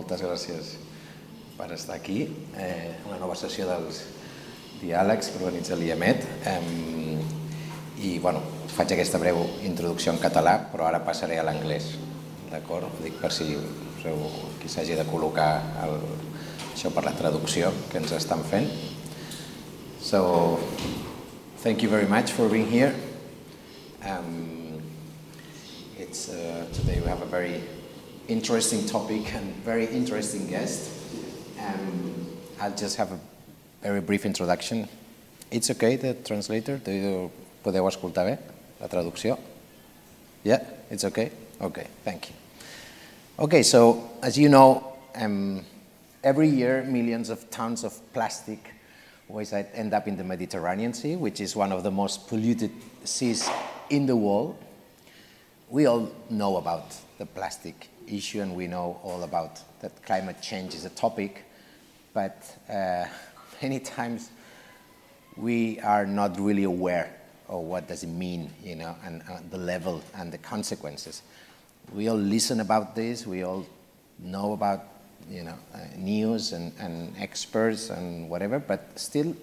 moltes gràcies per estar aquí. Una nova sessió dels diàlegs que organitza l'IEMET. I, bueno, faig aquesta breu introducció en català, però ara passaré a l'anglès. D'acord? Ho dic per si qui s'hagi de col·locar això per la traducció que ens estan fent. So, thank you very much for being here. Today we have a very interesting topic and very interesting guest. I'll just have a very brief introduction. It's okay, the translator? Podeu escoltar bé la traducció? Yeah, it's okay? Okay, thank you. Okay, so as you know, every year millions of tons of plastic waste end up in the Mediterranean Sea, which is one of the most polluted seas in the world. We all know about the plastic issue, and we know all about that climate change is a topic, but many times we are not really aware of what does it mean, and the level and the consequences. We all listen about this, we all know about, news and experts and whatever, but still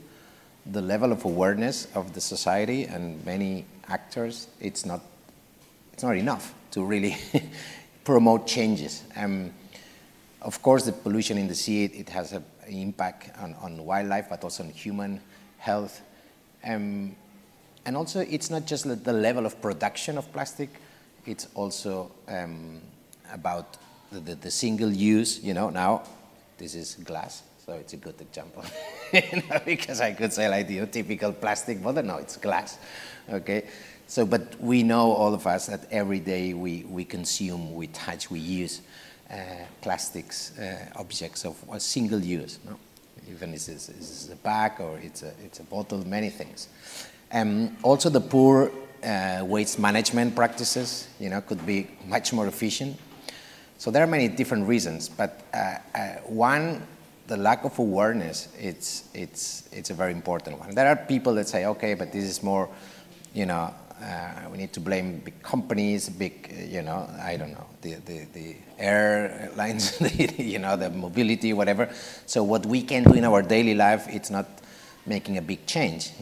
the level of awareness of the society and many actors, it's not enough to really promote changes. Of course, the pollution in the sea, it has an impact on wildlife, but also on human health. And also, it's not just the level of production of plastic, it's also about the single use. Now this is glass, so it's a good example. Because I could say like the typical plastic bottle, no, it's glass, okay? So, but we know, all of us, that every day we consume, we touch, we use plastics, objects of a single use, no? Even if it's a bag or it's a bottle, many things. Also the poor waste management practices, could be much more efficient. So there are many different reasons, but one, the lack of awareness, it's a very important one. There are people that say, okay, but this is more, we need to blame big companies, big, I don't know, the airlines, the mobility, whatever. So what we can do in our daily life, it's not making a big change,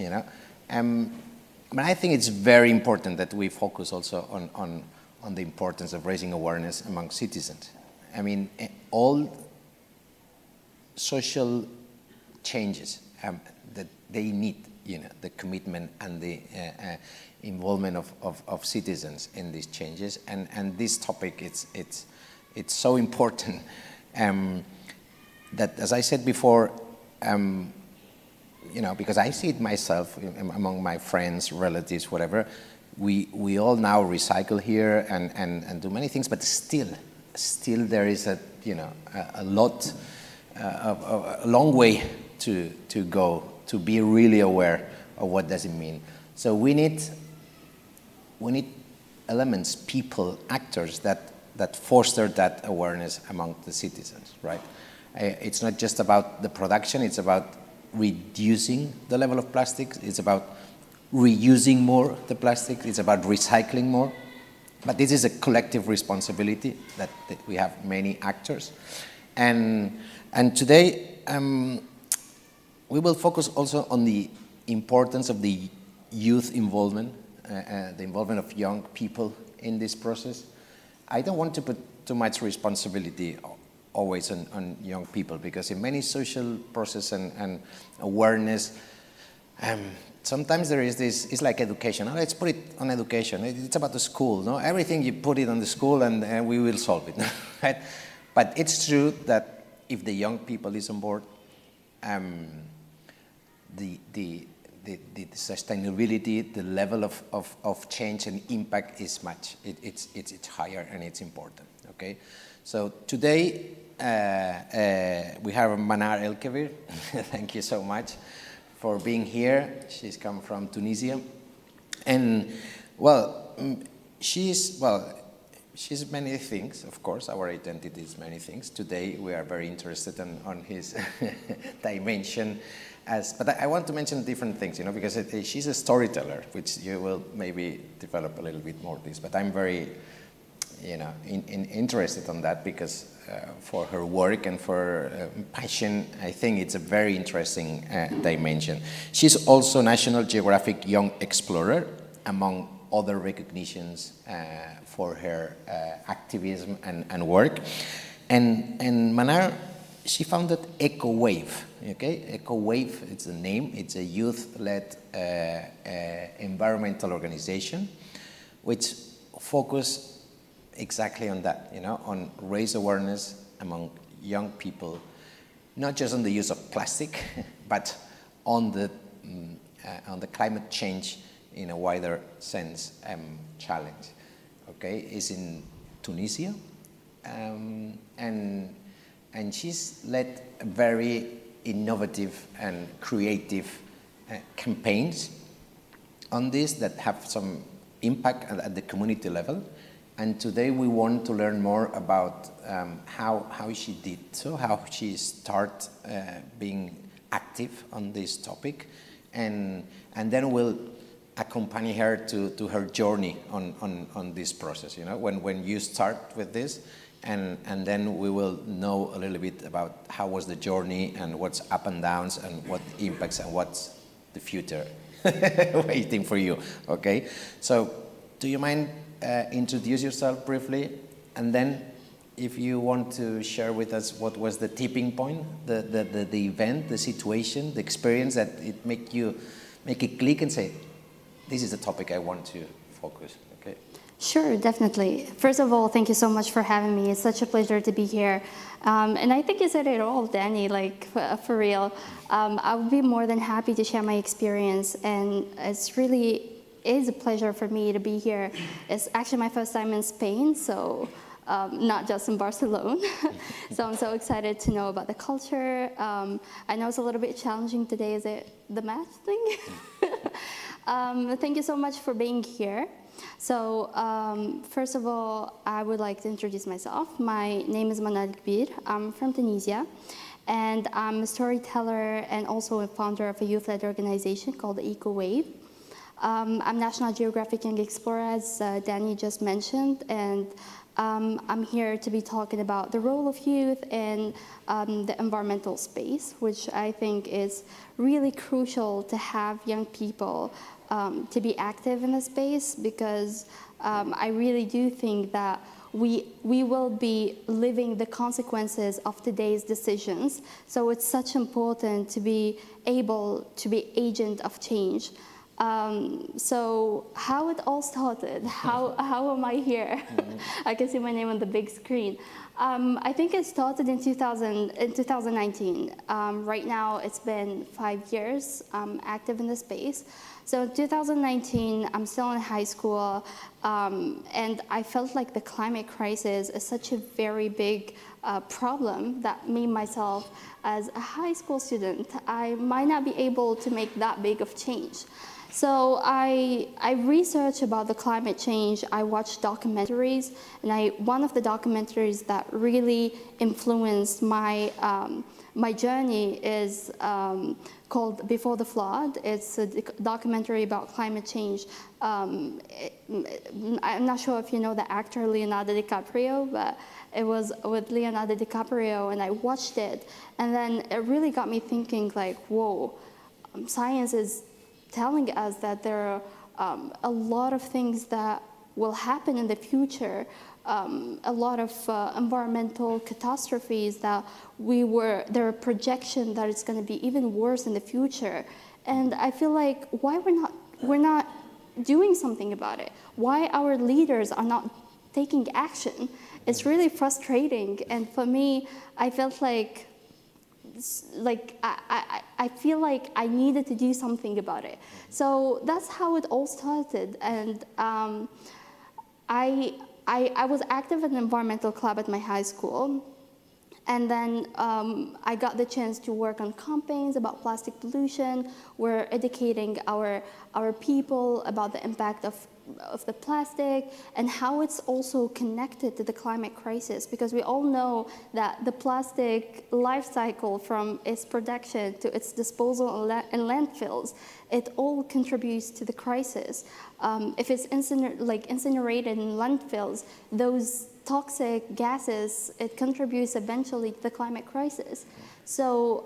But I think it's very important that we focus also on the importance of raising awareness among citizens. I mean, all social changes that they need, the commitment and the involvement of citizens in these changes, and this topic it's so important that, as I said before, because I see it myself among my friends, relatives, whatever. We all now recycle here and do many things, but still there is a long way to go to be really aware of what does it mean. So we need elements, people, actors that foster that awareness among the citizens, right? It's not just about the production, it's about reducing the level of plastics, it's about reusing more the plastic, it's about recycling more. But this is a collective responsibility that we have many actors. And today we will focus also on the importance of the youth involvement, the involvement of young people in this process. I don't want to put too much responsibility always on young people, because in many social process and awareness, sometimes there is this, it's like education. Oh, let's put it on education. It's about the school, no? Everything you put it on the school and we will solve it, right? But it's true that if the young people is on board, the sustainability, the level of change and impact is it's higher and it's important, okay? So today we have Manar Elkebir. Thank you so much for being here. She's come from Tunisia, and she's many things. Of course, our identity is many things. Today we are very interested on his dimension. But I want to mention different things, because she's a storyteller, which you will maybe develop a little bit more this. But I'm very interested on that because for her work and for passion, I think it's a very interesting dimension. She's also National Geographic Young Explorer, among other recognitions for her activism and work. And Manar, she founded EcoWave. Okay, EcoWave, it's a name. It's a youth-led environmental organization, which focus exactly on that. On raise awareness among young people, not just on the use of plastic, but on the climate change in a wider sense challenge. Okay, it's in Tunisia, and she's led very innovative and creative campaigns on this that have some impact at the community level. And today we want to learn more about how she did so, how she started being active on this topic, and then we'll accompany her to her journey on this process. When you start with this, and then we will know a little bit about how was the journey and what's up and downs and what impacts and what's the future waiting for you. Okay, so do you mind introduce yourself briefly, and then if you want to share with us what was the tipping point, the event, the situation, the experience that it make it click and say, this is the topic I want to focus. Okay. Sure, definitely. First of all, thank you so much for having me. It's such a pleasure to be here. And I think you said it all, Danny, like for real. I would be more than happy to share my experience, and it's really is a pleasure for me to be here. It's actually my first time in Spain, so not just in Barcelona. So I'm so excited to know about the culture. I know it's a little bit challenging today. Is it the math thing? Thank you so much for being here. So first of all, I would like to introduce myself. My name is Manar Elkebir. I'm from Tunisia, and I'm a storyteller and also a founder of a youth-led organization called EcoWave. I'm National Geographic Young Explorer, as Danny just mentioned, and I'm here to be talking about the role of youth in the environmental space, which I think is really crucial to have young people to be active in the space, because I really do think that we will be living the consequences of today's decisions. So it's such important to be able to be agent of change. So how it all started, how am I here? I can see my name on the big screen. I think it started in 2019. Right now it's been 5 years active in the space. So in 2019, I'm still in high school, and I felt like the climate crisis is such a very big problem that me, myself, as a high school student, I might not be able to make that big of change. So I researched about the climate change. I watched documentaries, and one of the documentaries that really influenced my my journey is called Before the Flood. It's a documentary about climate change. I'm not sure if you know the actor Leonardo DiCaprio, but it was with Leonardo DiCaprio, and I watched it, and then it really got me thinking, like, whoa, science is telling us that there are a lot of things that will happen in the future, a lot of environmental catastrophes that there are projections that it's going to be even worse in the future. And I feel like why we're not doing something about it? Why our leaders are not taking action? It's really frustrating. And for me, I felt like I feel like I needed to do something about it. So that's how it all started. And I was active in an environmental club at my high school. And then I got the chance to work on campaigns about plastic pollution. We're educating our people about the impact of of the plastic and how it's also connected to the climate crisis, because we all know that the plastic life cycle from its production to its disposal in landfills, it all contributes to the crisis. If it's incinerated in landfills, those toxic gases, it contributes eventually to the climate crisis. So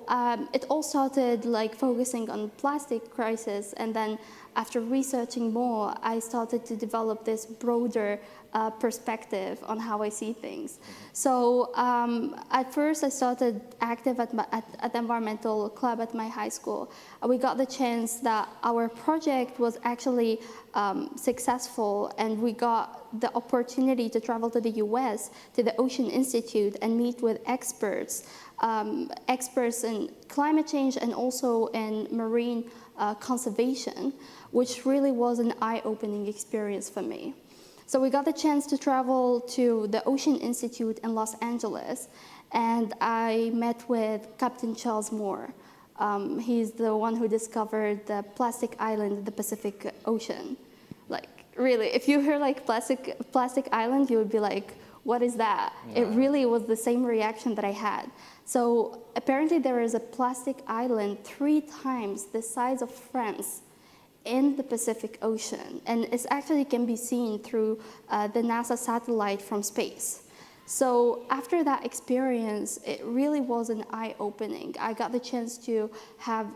it all started like focusing on plastic crisis, and then after researching more, I started to develop this broader perspective on how I see things. So at first I started active at the environmental club at my high school. We got the chance that our project was actually successful, and we got the opportunity to travel to the US, to the Ocean Institute, and meet with experts in climate change and also in marine conservation, which really was an eye-opening experience for me. So we got the chance to travel to the Ocean Institute in Los Angeles, and I met with Captain Charles Moore. He's the one who discovered the plastic island in the Pacific Ocean. Like, really, if you hear like plastic island, you would be like, what is that? Yeah. It really was the same reaction that I had. So apparently there is a plastic island 3 times the size of France in the Pacific Ocean, and it actually can be seen through the NASA satellite from space. So after that experience, it really was an eye-opening. I got the chance to have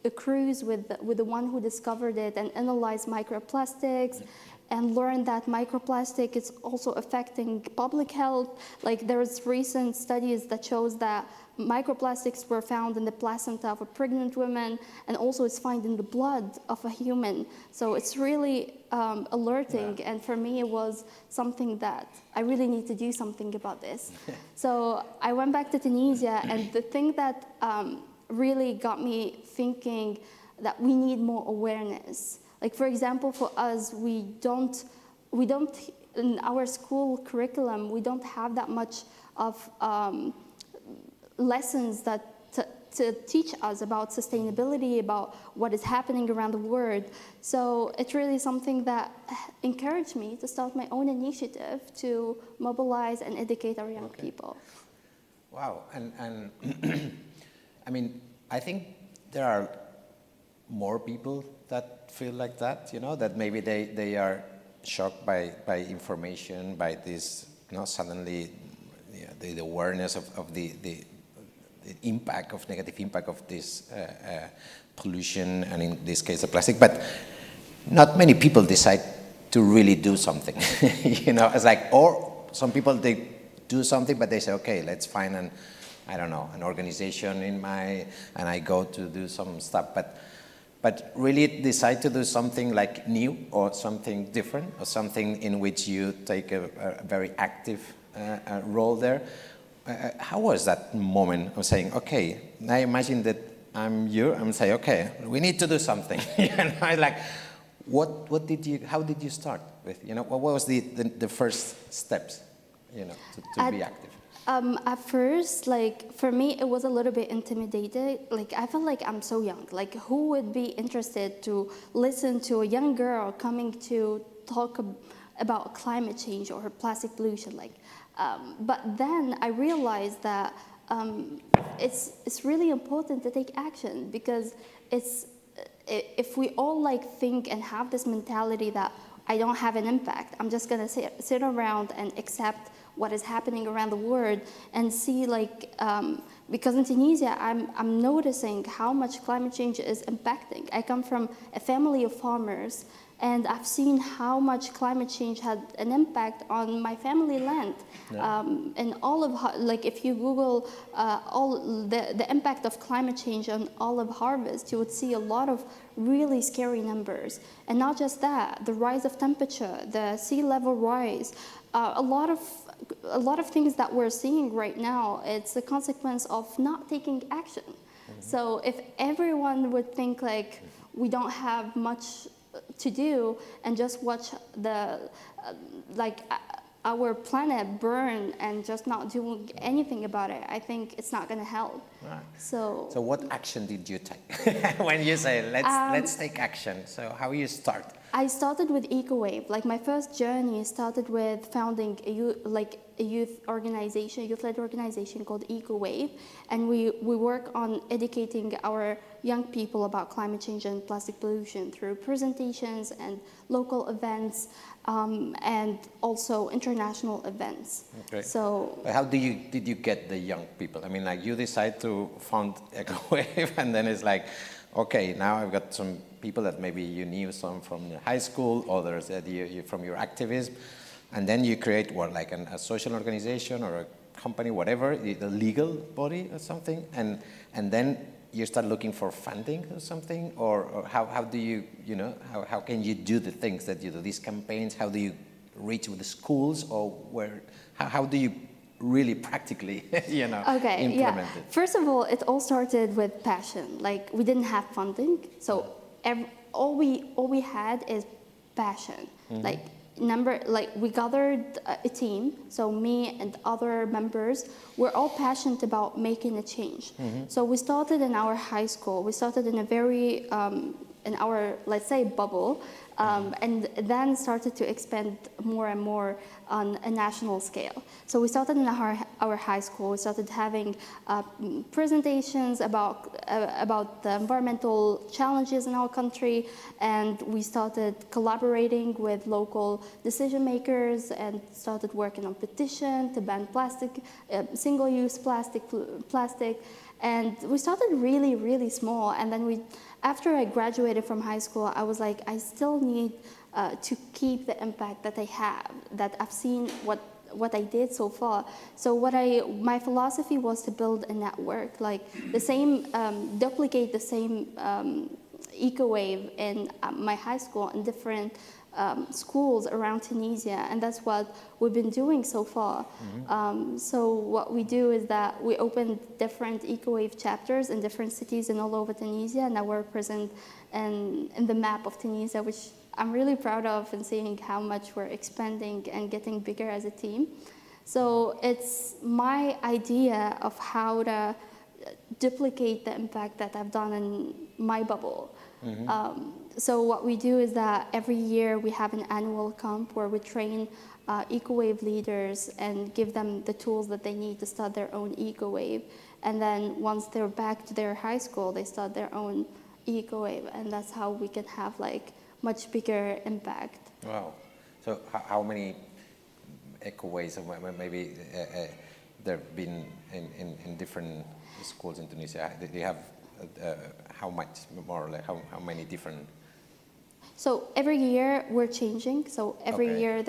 a cruise with the one who discovered it and analyze microplastics, and learn that microplastic is also affecting public health. Like, there's recent studies that shows that microplastics were found in the placenta of a pregnant woman, and also it's found in the blood of a human. So it's really alerting, yeah. And for me it was something that I really need to do something about this. So I went back to Tunisia, and the thing that really got me thinking that we need more awareness. Like, for example, for us, we don't in our school curriculum, we don't have that much of lessons that to teach us about sustainability, about what is happening around the world. So it's really something that encouraged me to start my own initiative to mobilize and educate our young people. Wow, and I mean, I think there are more people that feel like that, that maybe they are shocked by information, by this, suddenly the awareness of the impact, of negative impact of this pollution, and in this case the plastic. But not many people decide to really do something. It's like, or some people, they do something, but they say, okay, let's find an organization and I go to do some stuff. But really decide to do something like new, or something different, or something in which you take a very active role there. How was that moment of saying, okay, I imagine that I'm you, I'm saying, okay, we need to do something. Like, how did you start with, what was the first steps, to be active? At first, like, for me, it was a little bit intimidated. Like, I felt like I'm so young. Like, who would be interested to listen to a young girl coming to talk about climate change or plastic pollution? Like, but then I realized that it's really important to take action, because if we all like think and have this mentality that I don't have an impact, I'm just gonna sit around and accept what is happening around the world, and see, like, because in Tunisia, I'm noticing how much climate change is impacting. I come from a family of farmers, and I've seen how much climate change had an impact on my family land. Yeah. And like, if you Google all the impact of climate change on olive harvest, you would see a lot of really scary numbers. And not just that, the rise of temperature, the sea level rise, a lot of things that we're seeing right now, it's a consequence of not taking action. Mm-hmm. So if everyone would think like we don't have much to do and just watch our planet burn and just not doing anything about it, I think it's not going to help. Right. So what action did you take? When you say let's take action, so how you start? I started with EcoWave. Like my first journey started with founding a youth organization, youth-led organization called EcoWave, and we work on educating our young people about climate change and plastic pollution through presentations and local events, and also international events. Okay. So but how did you get the young people? I mean, like you decide to found EcoWave, and then it's like, okay, now I've got some people that maybe you knew some from the high school, others that you from your activism, and then you create what, like a social organization or a company, whatever, the legal body or something, and then you start looking for funding or something, or how do you, how can you do the things that you do, these campaigns, how do you reach with the schools, or how do you really practically, implement it? First of all, it all started with passion. Like we didn't have funding, so all we had is passion. We gathered a team, so me and other members were all passionate about making a change. So we started in our high school. We started in a very in our, let's say, bubble, and then started to expand more and more on a national scale. So we started in our high school. We started having presentations about the environmental challenges in our country, and we started collaborating with local decision makers and started working on petition to ban plastic, single-use plastic. And we started really, really small, and then after I graduated from high school, I was like, I still need to keep the impact that I have, that I've seen what I did so far. So my philosophy was to build a network, like the same, duplicate the same EcoWave in my high school and different schools around Tunisia, and that's what we've been doing so far. So what we do is that we open different EcoWave chapters in different cities and all over Tunisia, and now we're present in the map of Tunisia, which I'm really proud of, and seeing how much we're expanding and getting bigger as a team. So it's my idea of how to duplicate the impact that I've done in my bubble. So what we do is that every year we have an annual camp where we train EcoWave leaders and give them the tools that they need to start their own EcoWave. And then once they're back to their high school, they start their own EcoWave, and that's how we can have like much bigger impact. Wow. So how many EcoWaves, maybe there have been in different schools in Tunisia? They have how much more, like how many different? So every year we're changing. So every year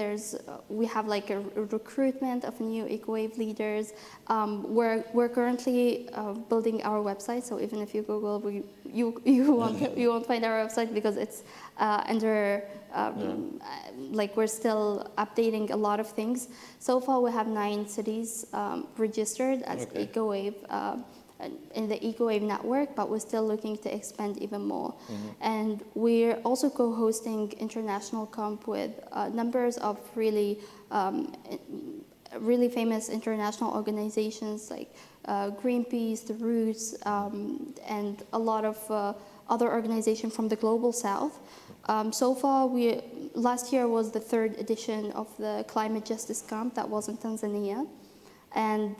we have like a recruitment of new EcoWave leaders. We're currently building our website. So even if you Google, you won't find our website because it's under like we're still updating a lot of things. So far we have 9 cities registered as EcoWave. In the EcoWave network, but we're still looking to expand even more. And we're also co-hosting international camp with numbers of really famous international organizations like Greenpeace, The Roots, and a lot of other organizations from the global south. So far, last year was the 3rd edition of the Climate Justice Camp that was in Tanzania. And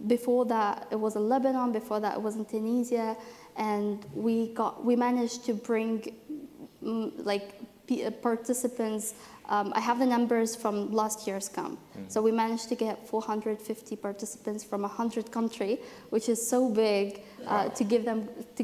before that, it was in Lebanon. Before that, it was in Tunisia. And we managed to bring participants. I have the numbers from last year's camp. So we managed to get 450 participants from 100 countries, which is so big to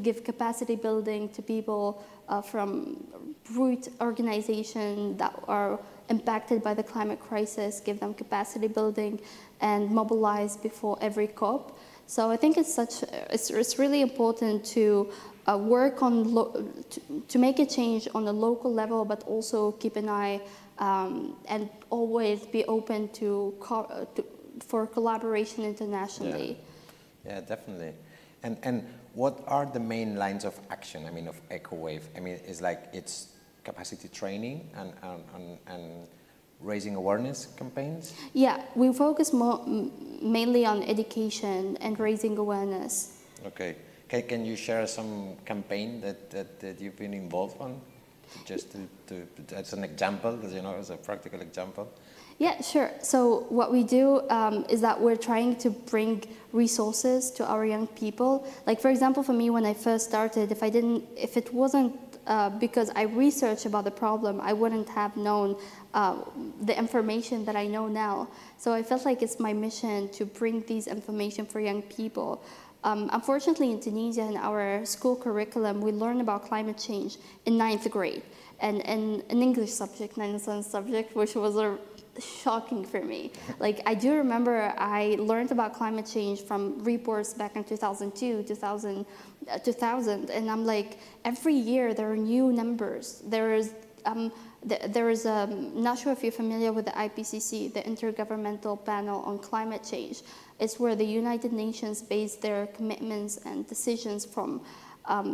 give capacity building to people from root organizations that are impacted by the climate crisis, give them capacity building, and mobilize before every COP. So I think it's really important to work on to make a change on a local level, but also keep an eye and always be open for collaboration internationally. Yeah, definitely. And what are the main lines of action? I mean, of EcoWave. I mean, it's capacity training and raising awareness campaigns? Yeah, we focus mainly on education and raising awareness. Okay. Can you share some campaign that you've been involved on? Just as an example, as a practical example. Yeah, sure. So what we do is that we're trying to bring resources to our young people. Like, for example, for me, when I first started, if it wasn't because I researched about the problem, I wouldn't have known the information that I know now. So I felt like it's my mission to bring these information for young people. Unfortunately, in Tunisia, in our school curriculum, we learn about climate change in 9th grade, and an English subject, 9th subject, which was shocking for me. Like, I do remember I learned about climate change from reports back in 2002, 2000, and I'm like, every year there are new numbers. There is not sure if you're familiar with the IPCC, the Intergovernmental Panel on Climate Change. It's where the United Nations base their commitments and decisions from.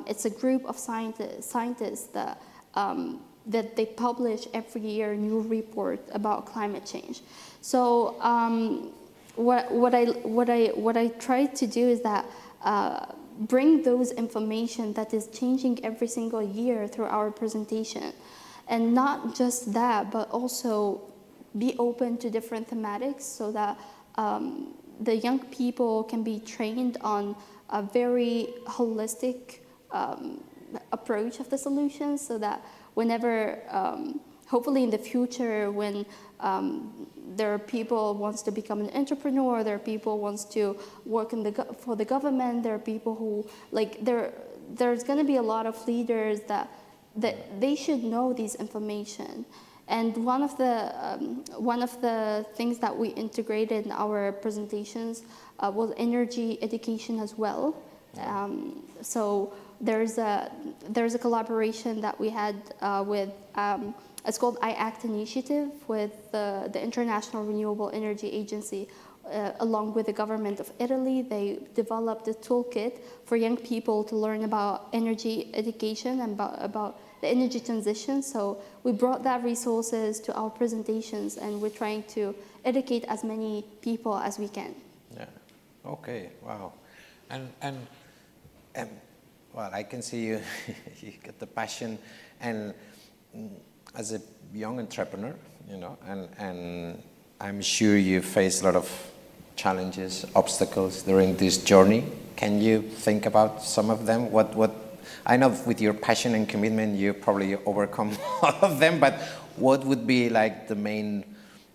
It's a group of scientists that they publish every year a new report about climate change. So what I try to do is that bring those information that is changing every single year through our presentation. And not just that, but also be open to different thematics so that the young people can be trained on a very holistic approach of the solutions, so that whenever, hopefully in the future, when there are people who wants to become an entrepreneur, there are people who wants to work for the government, there are people who, like, there's going to be a lot of leaders that they should know these information. And one of the things that we integrated in our presentations was energy education as well. So there's a collaboration that we had with it's called IACT Initiative with the International Renewable Energy Agency. Along with the government of Italy, they developed a toolkit for young people to learn about energy education and about the energy transition. So we brought that resources to our presentations, and we're trying to educate as many people as we can. Yeah. Okay. Wow. And well, I can see you get the passion, and as a young entrepreneur, and I'm sure you face a lot of challenges, obstacles during this journey. Can you think about some of them? What I know with your passion and commitment, you probably overcome all of them, but what would be like the main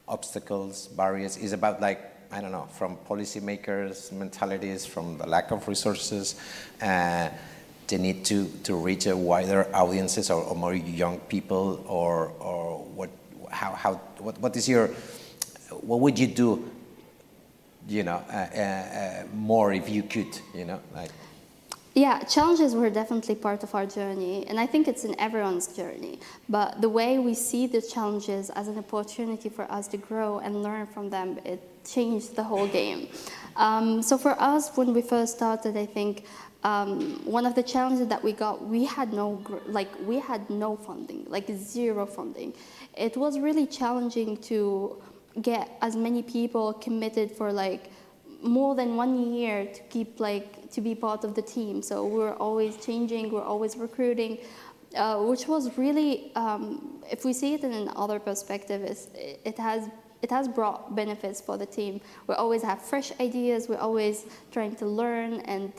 obstacles, barriers? Is about, like, I don't know, from policymakers' mentalities, from the lack of resources, the need to reach a wider audiences or more young people, or what is your, what would you do, more if you could, like? Yeah, challenges were definitely part of our journey, and I think it's in everyone's journey. But the way we see the challenges as an opportunity for us to grow and learn from them, it changed the whole game. So for us, when we first started, I think one of the challenges that we got, we had no funding, like zero funding. It was really challenging to get as many people committed for like more than 1 year to keep to be part of the team. So we're always changing, we're always recruiting, which was really, if we see it in another perspective, it has brought benefits for the team. We always have fresh ideas, we're always trying to learn and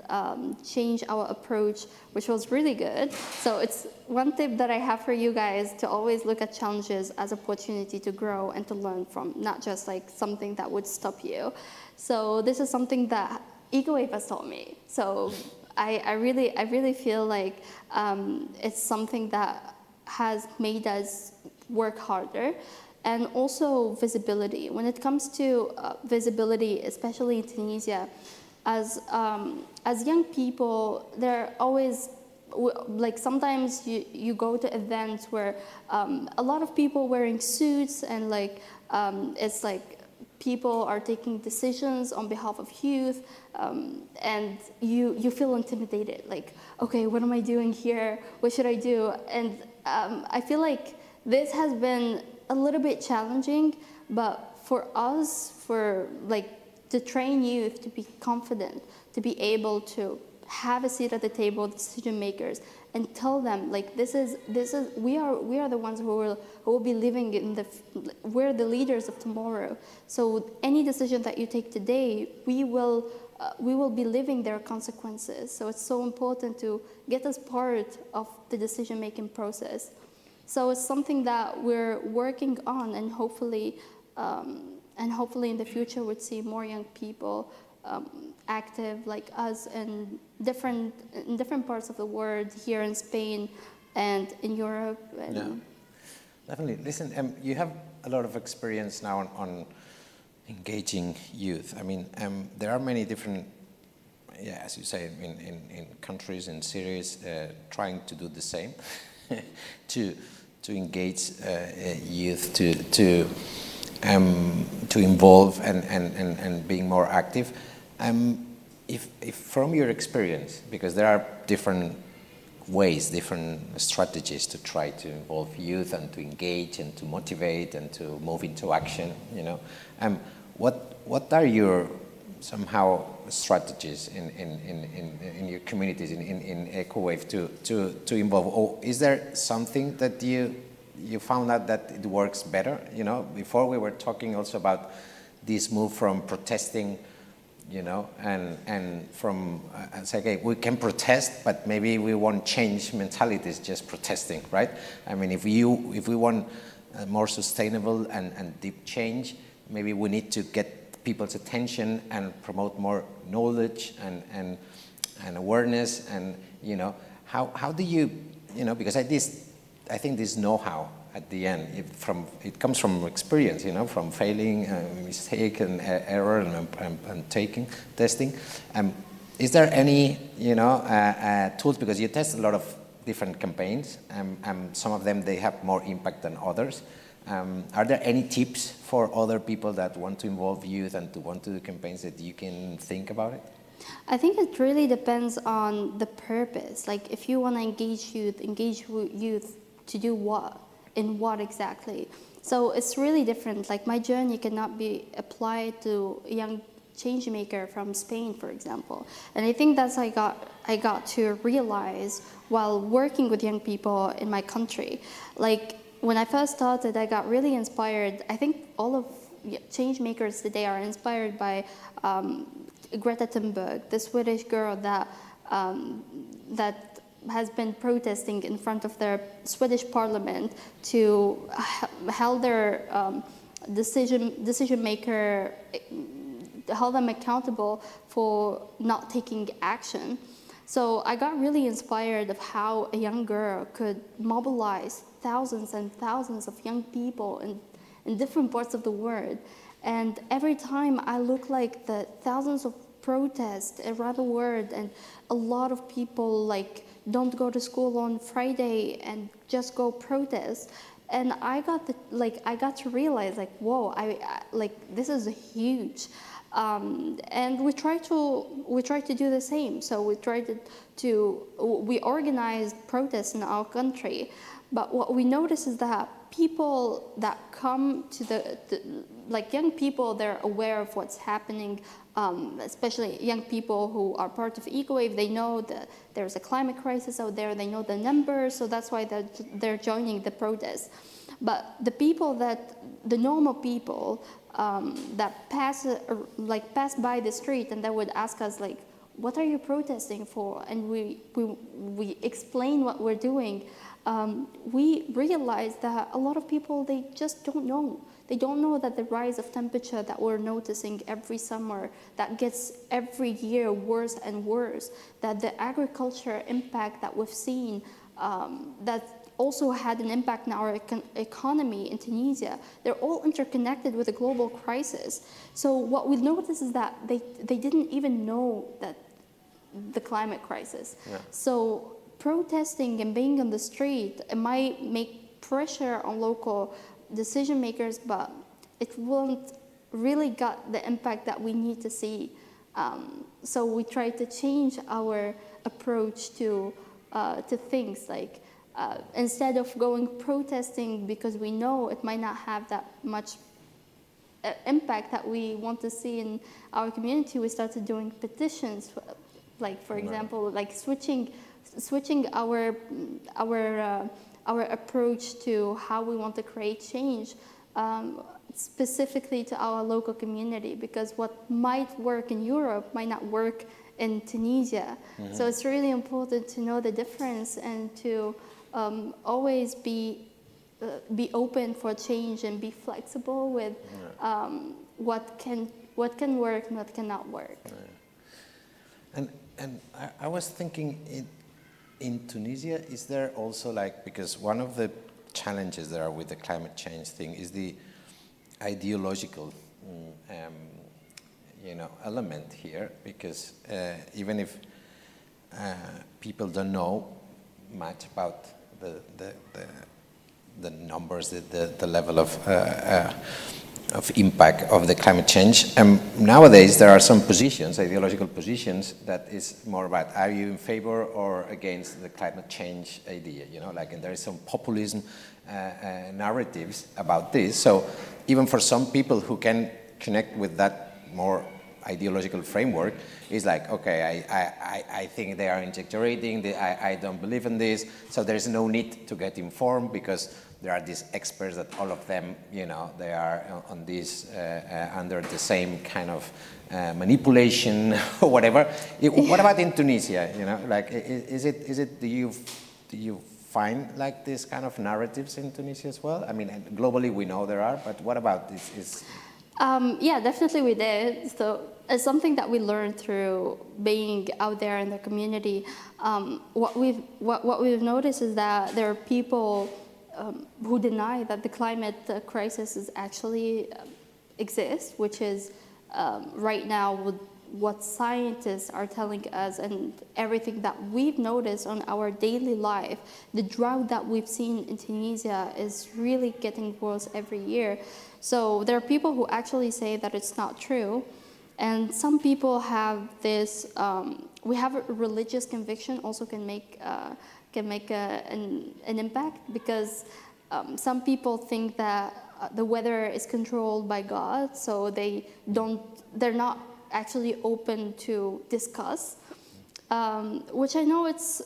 change our approach, which was really good. So it's one tip that I have for you guys, to always look at challenges as opportunity to grow and to learn from, not just like something that would stop you. So this is something that EcoWave has taught me. So I really feel like it's something that has made us work harder. And also visibility. When it comes to visibility, especially in Tunisia, as young people, they're always, like, sometimes you go to events where a lot of people wearing suits, and like it's like people are taking decisions on behalf of youth, and you feel intimidated, like, okay, what am I doing here? What should I do? And I feel like this has been a little bit challenging, but for us, to train youth to be confident, to be able to have a seat at the table with decision makers and tell them we are the ones who will be living we're the leaders of tomorrow. So any decision that you take today, we will be living their consequences. So it's so important to get us part of the decision making process. So it's something that we're working on, and hopefully in the future we'd see more young people active like us in different parts of the world, here in Spain and in Europe. Yeah, definitely. Listen, you have a lot of experience now on engaging youth. I mean, there are many different, as you say, in countries and cities trying to do the same to engage youth to involve and being more active. If from your experience, because there are different ways, different strategies to try to involve youth and to engage and to motivate and to move into action, what are your somehow strategies in your communities in EcoWave to involve? Or is there something that you found out that it works better? Before we were talking also about this move from protesting, and from say, okay, we can protest, but maybe we won't change mentalities just protesting, right? I mean, if we want more sustainable and deep change, maybe we need to get people's attention and promote more knowledge and awareness, and how do you because I think this know-how at the end, it comes from experience, from failing, mistake and error and testing. Is there any tools, because you test a lot of different campaigns, and some of them they have more impact than others. Are there any tips for other people that want to involve youth and to want to do campaigns that you can think about it? I think it really depends on the purpose. Like, if you want to engage youth to do what? In what exactly? So it's really different. Like, my journey cannot be applied to a young change maker from Spain, for example. And I think that's I got to realize while working with young people in my country. Like, when I first started, I got really inspired. I think all of change makers today are inspired by Greta Thunberg, the Swedish girl that has been protesting in front of their Swedish parliament to hold their decision maker, hold them accountable for not taking action. So I got really inspired of how a young girl could mobilize thousands and thousands of young people in different parts of the world. And every time I look like the thousands of protests around the world, and a lot of people like don't go to school on Friday and just go protest. And I got to realize, like, whoa, this is huge. And we try to do the same. So we organized protests in our country, but what we notice is that people that come to young people, they're aware of what's happening, especially young people who are part of EcoWave. They know that there's a climate crisis out there. They know the numbers, so that's why they're joining the protests. But the normal people that pass by the street, and they would ask us, like, what are you protesting for? And we explain what we're doing. We realize that a lot of people, they just don't know. They don't know that the rise of temperature that we're noticing every summer, that gets every year worse and worse, that the agriculture impact that we've seen, that also had an impact on our economy in Tunisia, they're all interconnected with a global crisis. So what we notice is that they didn't even know that the climate crisis. Yeah. So protesting and being on the street, it might make pressure on local decision makers, but it won't really got the impact that we need to see. So we try to change our approach to things, like instead of going protesting because we know it might not have that much impact that we want to see in our community, we started doing petitions, like for example, like switching our approach to how we want to create change, specifically to our local community, because what might work in Europe might not work in Tunisia. So it's really important to know the difference and to always be open for change and be flexible with what can work and what cannot work. And I was thinking in Tunisia, is there also because one of the challenges there are with the climate change thing is the ideological element here, because even if people don't know much about the numbers, the level of impact of the climate change. Nowadays, there are some positions, ideological positions, that is more about, are you in favor or against the climate change idea? And there is some populism narratives about this. So even for some people who can connect with that more ideological framework, it's like, okay, I think they are exaggerating, I don't believe in this, so there is no need to get informed because there are these experts that all of them, they are on this, under the same kind of manipulation or whatever. What about in Tunisia? Is it? Do you find this kind of narratives in Tunisia as well? I mean, globally we know there are, but what about this? Yeah, definitely we did. So it's something that we learned through being out there in the community. What we've noticed is that there are people who deny that the climate crisis is actually exists, which is right now what scientists are telling us and everything that we've noticed on our daily life. The drought that we've seen in Tunisia is really getting worse every year. So there are people who actually say that it's not true. And some people have this, we have a religious conviction also can make an impact, because some people think that the weather is controlled by God, so they're not actually open to discuss, which I know it's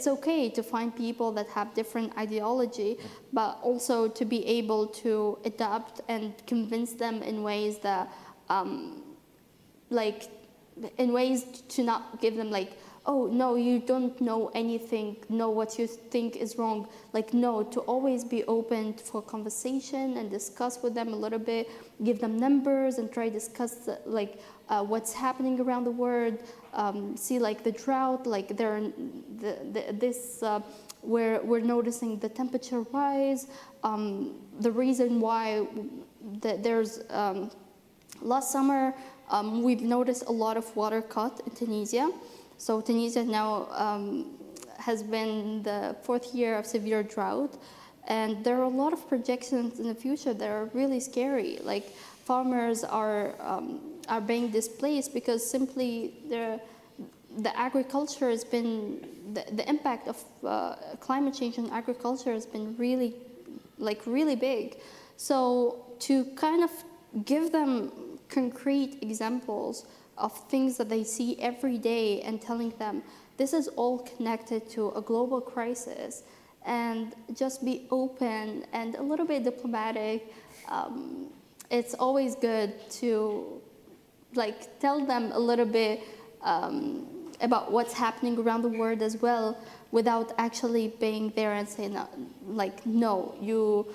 okay to find people that have different ideology, but also to be able to adapt and convince them in ways that, in ways to not give them oh, no, you don't know anything, no, what you think is wrong. No, to always be open for conversation and discuss with them a little bit, give them numbers and try to discuss what's happening around the world, see the drought, we're noticing the temperature rise, the reason why there's, last summer, we've noticed a lot of water cut in Tunisia. So Tunisia now has been the 4th year of severe drought, and there are a lot of projections in the future that are really scary. Farmers are being displaced because simply the agriculture has been, the impact of climate change on agriculture has been really big. So to kind of give them concrete examples of things that they see every day and telling them this is all connected to a global crisis, and just be open and a little bit diplomatic. It's always good to tell them a little bit about what's happening around the world as well, without actually being there and saying no, you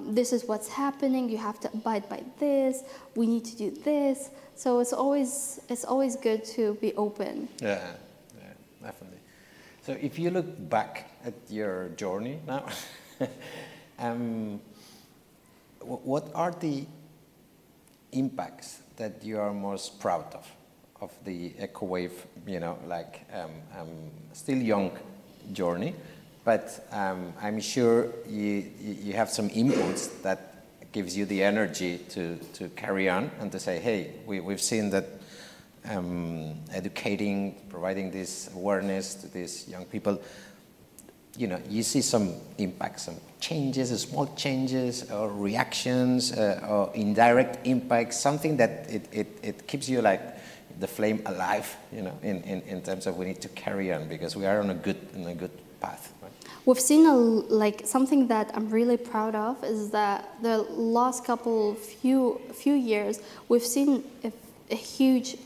this is what's happening, you have to abide by this, we need to do this. So it's always good to be open. Yeah, definitely. So if you look back at your journey now, what are the impacts that you are most proud of the EcoWave, still young journey, but I'm sure you have some inputs that gives you the energy to carry on and to say, hey, we've seen that educating, providing this awareness to these young people you see some impacts, some changes, small changes or reactions or indirect impacts, something that it keeps you like the flame alive, in terms of we need to carry on because we are on a good path. Right? We've seen something that I'm really proud of is that the last few years we've seen a huge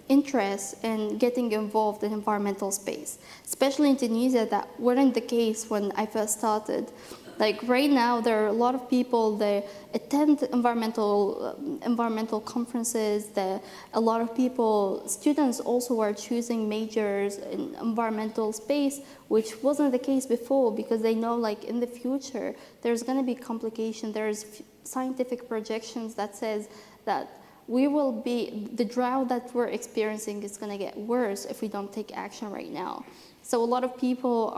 interest in getting involved in environmental space, especially in Tunisia. That wasn't the case when I first started. Like right now, there are a lot of people that attend environmental conferences. A lot of students also are choosing majors in environmental space, which wasn't the case before because they know like in the future, there's gonna be complication. There's scientific projections that says that the drought that we're experiencing is gonna get worse if we don't take action right now. So a lot of people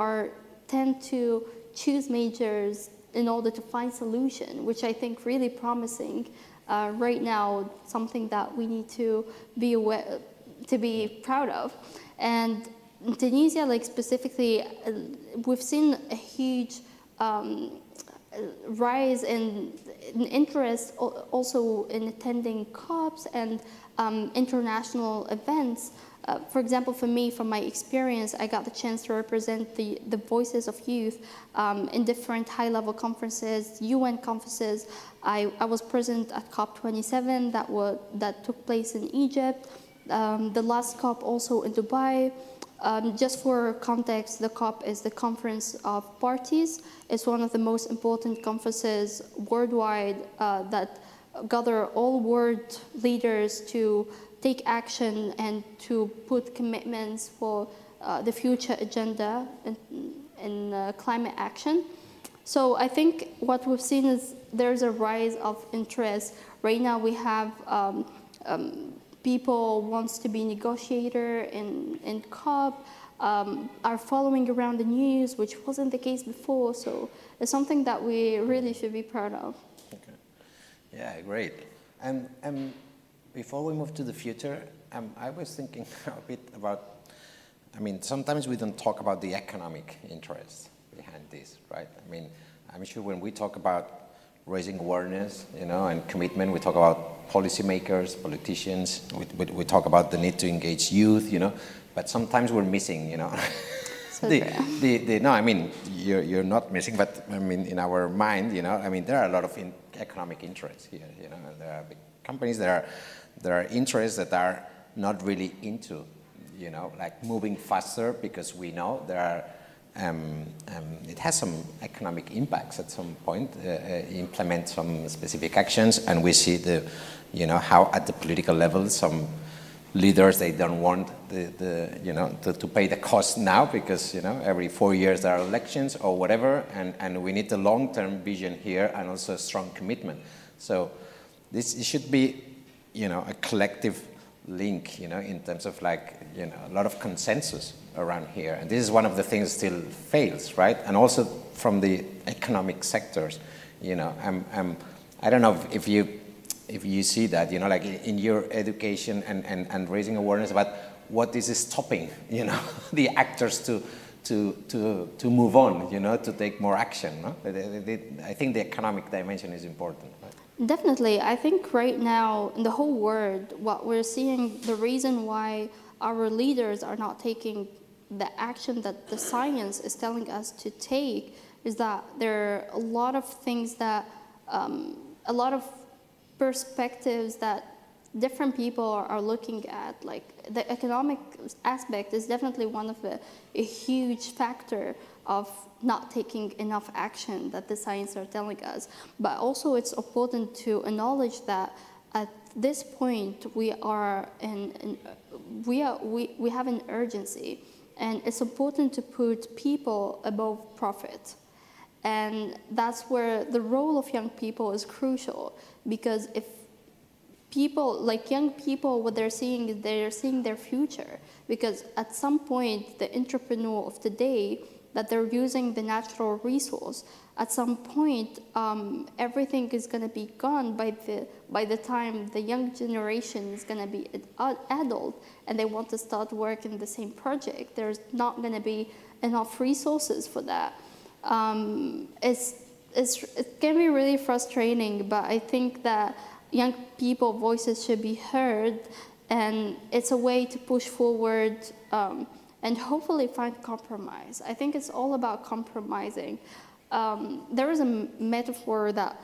tend to choose majors in order to find solution, which I think really promising right now, something that we need to be proud of. And in Tunisia, like specifically, we've seen a huge rise in interest also in attending COPs and international events. For example, for me, from my experience, I got the chance to represent the voices of youth in different high-level conferences, UN conferences. I was present at COP27 that took place in Egypt, the last COP also in Dubai. Just for context, the COP is the Conference of Parties. It's one of the most important conferences worldwide that gather all world leaders to take action and to put commitments for the future agenda in climate action. So I think what we've seen is there's a rise of interest. Right now we have people wants to be negotiator in COP, are following around the news, which wasn't the case before. So it's something that we really should be proud of. Okay. Yeah, great. And before we move to the future, I was thinking a bit about, sometimes we don't talk about the economic interest behind this, right? I'm sure when we talk about raising awareness, and commitment, we talk about policymakers, politicians, we talk about the need to engage youth, but sometimes we're missing, So you're not missing, but in our mind, there are a lot of economic interests here, and there are big companies, there are interests that are not really into, like moving faster because we know there are, it has some economic impacts at some point, implement some specific actions, and we see how at the political level some leaders, they don't want to pay the cost now because every 4 years there are elections or whatever, and we need a long-term vision here and also a strong commitment. So it should be a collective link, in terms of a lot of consensus around here. And this is one of the things still fails, right? And also from the economic sectors, I don't know if you see that, like in your education and raising awareness about what is stopping, the actors to move on, to take more action. No? I think the economic dimension is important. Right? Definitely. I think right now in the whole world, what we're seeing, the reason why our leaders are not taking the action that the science is telling us to take is that there are a lot of things that, a lot of perspectives that different people are looking at. Like the economic aspect is definitely one of a huge factor of not taking enough action that the science are telling us. But also it's important to acknowledge that at this point we have an urgency, and it's important to put people above profit. And that's where the role of young people is crucial, because if people, like young people, what they're seeing is they're seeing their future, because at some point the entrepreneur of today, that they're using the natural resource, at some point everything is going to be gone by the time the young generation is going to be adult and they want to start work in the same project. There's not going to be enough resources for that. It can be really frustrating, but I think that young people voices should be heard, and it's a way to push forward and hopefully find compromise. I think it's all about compromising. There is a metaphor that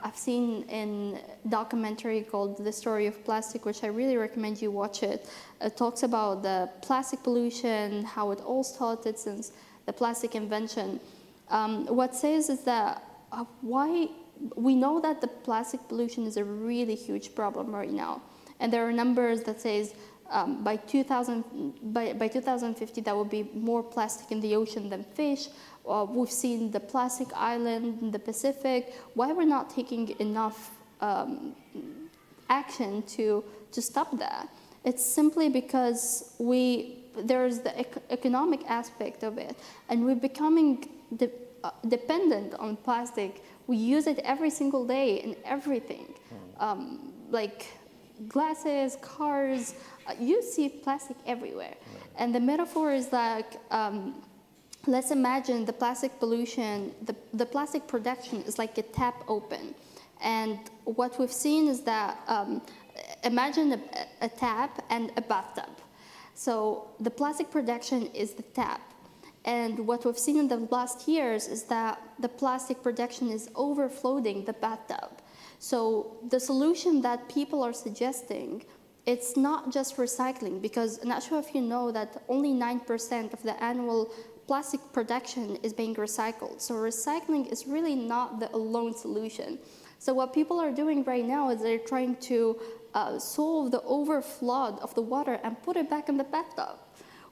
I've seen in a documentary called The Story of Plastic, which I really recommend you watch it. It talks about the plastic pollution, how it all started since the plastic invention. What says is that why we know that the plastic pollution is a really huge problem right now, and there are numbers that says by 2050 there will be more plastic in the ocean than fish. We've seen the plastic island in the Pacific. Why we're not taking enough action to stop that? It's simply because there's the economic aspect of it, and we're becoming dependent on plastic. We use it every single day in everything, like glasses, cars. You see plastic everywhere, and the metaphor is like. Let's imagine the plastic pollution, the plastic production is like a tap open. And what we've seen is that, imagine a tap and a bathtub. So the plastic production is the tap. And what we've seen in the last years is that the plastic production is overflowing the bathtub. So the solution that people are suggesting, it's not just recycling, because I'm not sure if you know that only 9% of the annual plastic production is being recycled. So recycling is really not the alone solution. So what people are doing right now is they're trying to solve the overflow of the water and put it back in the bathtub,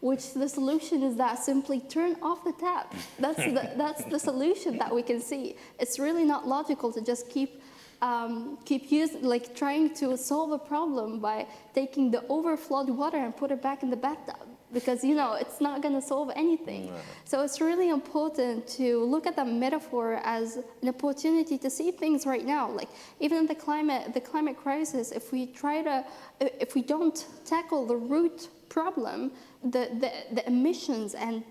which the solution is that simply turn off the tap. That's the solution that we can see. It's really not logical to just keep trying to solve a problem by taking the overflowed water and put it back in the bathtub, because it's not going to solve anything. Right. So it's really important to look at the metaphor as an opportunity to see things right now. Like even in the climate crisis, if we don't tackle the root problem, the emissions and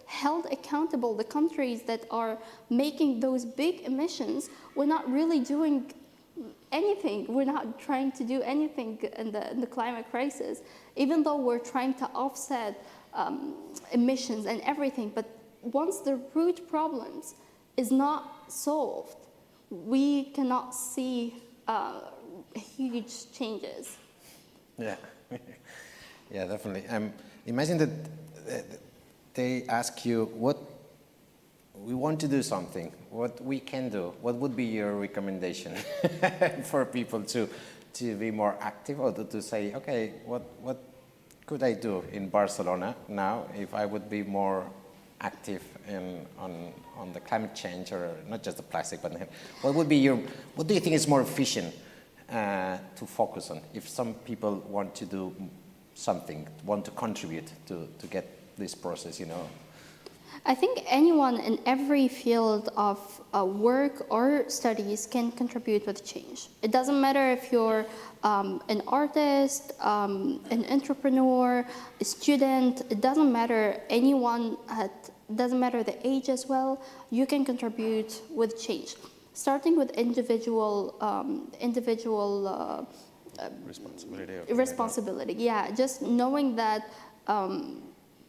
held accountable the countries that are making those big emissions, we're not really doing anything. We're not trying to do anything in the climate crisis, even though we're trying to offset emissions and everything. But once the root problems is not solved, we cannot see huge changes. Yeah, yeah, definitely. Imagine that they ask you, we want to do something, what we can do. What would be your recommendation for people to be more active, or to say, okay, what could I do in Barcelona now if I would be more active on the climate change, or not just the plastic, but what do you think is more efficient to focus on if some people want to do something, want to contribute to get this process, I think anyone in every field of work or studies can contribute with change. It doesn't matter if you're an artist, an entrepreneur, a student. It doesn't matter anyone. Doesn't matter the age as well. You can contribute with change, starting with individual responsibility. Yeah, just knowing that.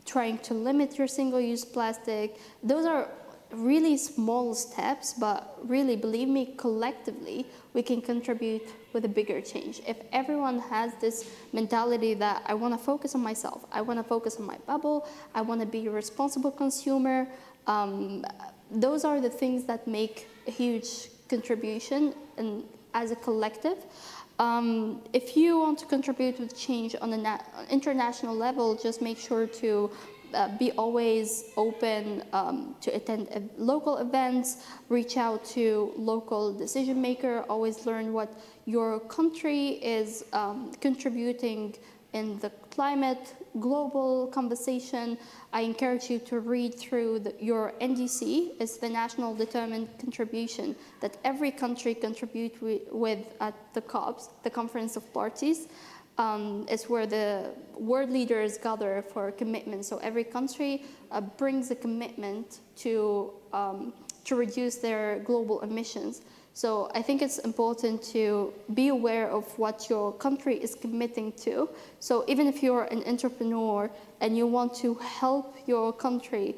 Trying to limit your single-use plastic. Those are really small steps, but really, believe me, collectively, we can contribute with a bigger change. If everyone has this mentality that I want to focus on myself, I want to focus on my bubble, I want to be a responsible consumer, those are the things that make a huge contribution as a collective. If you want to contribute with change on an international level, just make sure to be always open to attend local events, reach out to local decision maker, always learn what your country is contributing in the climate global conversation. I encourage you to read through your NDC. It's the national determined contribution that every country contributes with at the COPs, the Conference of Parties. It's where the world leaders gather for commitment. So every country brings a commitment to reduce their global emissions. So I think it's important to be aware of what your country is committing to. So even if you're an entrepreneur and you want to help your country,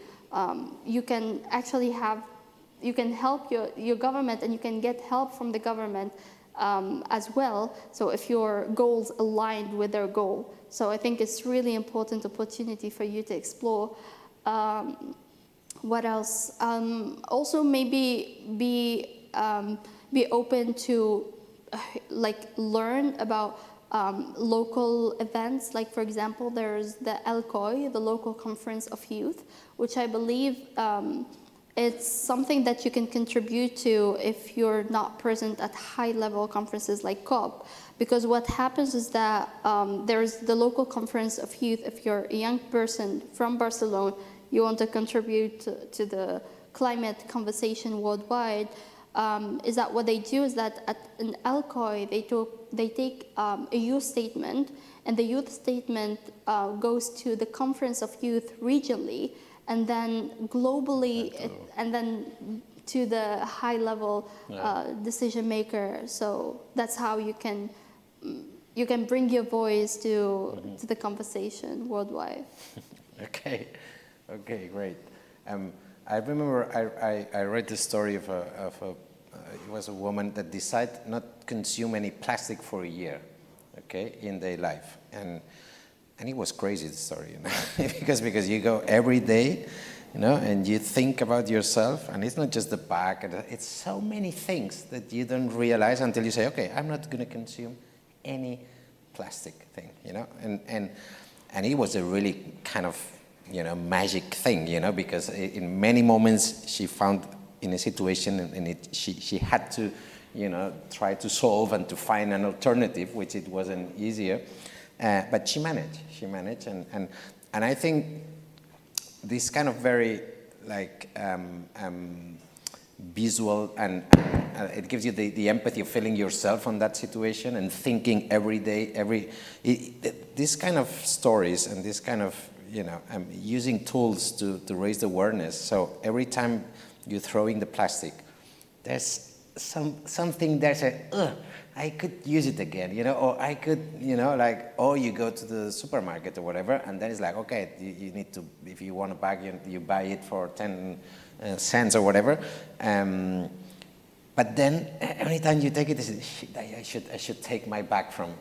you can actually help your government, and you can get help from the government as well. So if your goals aligned with their goal. So I think it's really important opportunity for you to explore. What else? Also maybe be open to learn about local events. Like for example, there's the LCOI, the Local Conference of Youth, which I believe it's something that you can contribute to if you're not present at high-level conferences like COP. Because what happens is that there's the Local Conference of Youth. If you're a young person from Barcelona, you want to contribute to the climate conversation worldwide, is that what they do is that at an LCOI, they take a youth statement, and the youth statement goes to the Conference of Youth regionally, and then globally, and then to the high-level decision maker. So that's how you can bring your voice to the conversation worldwide. Okay, great. I remember I read the story of it was a woman that decided not to consume any plastic for a year, okay, in their life, and it was crazy, the story, you know, because you go every day, you know, and you think about yourself, and it's not just the bag, it's so many things that you don't realize until you say, okay, I'm not going to consume any plastic thing, you know, and it was a really kind of, you know, magic thing, you know, because in many moments she found in a situation and she had to, you know, try to solve and to find an alternative, which it wasn't easier, but she managed, and I think this kind of very like visual and it gives you the empathy of feeling yourself on that situation and thinking every day, this kind of stories and this kind of, you know, using tools to raise the awareness. So every time you throw in the plastic, there's something there's I could use it again, you know, or I could, you know, like, or you go to the supermarket or whatever, and then it's like, okay, you need to, if you want a bag, you buy it for 10 cents or whatever. But then every time you take it, I should take my bag from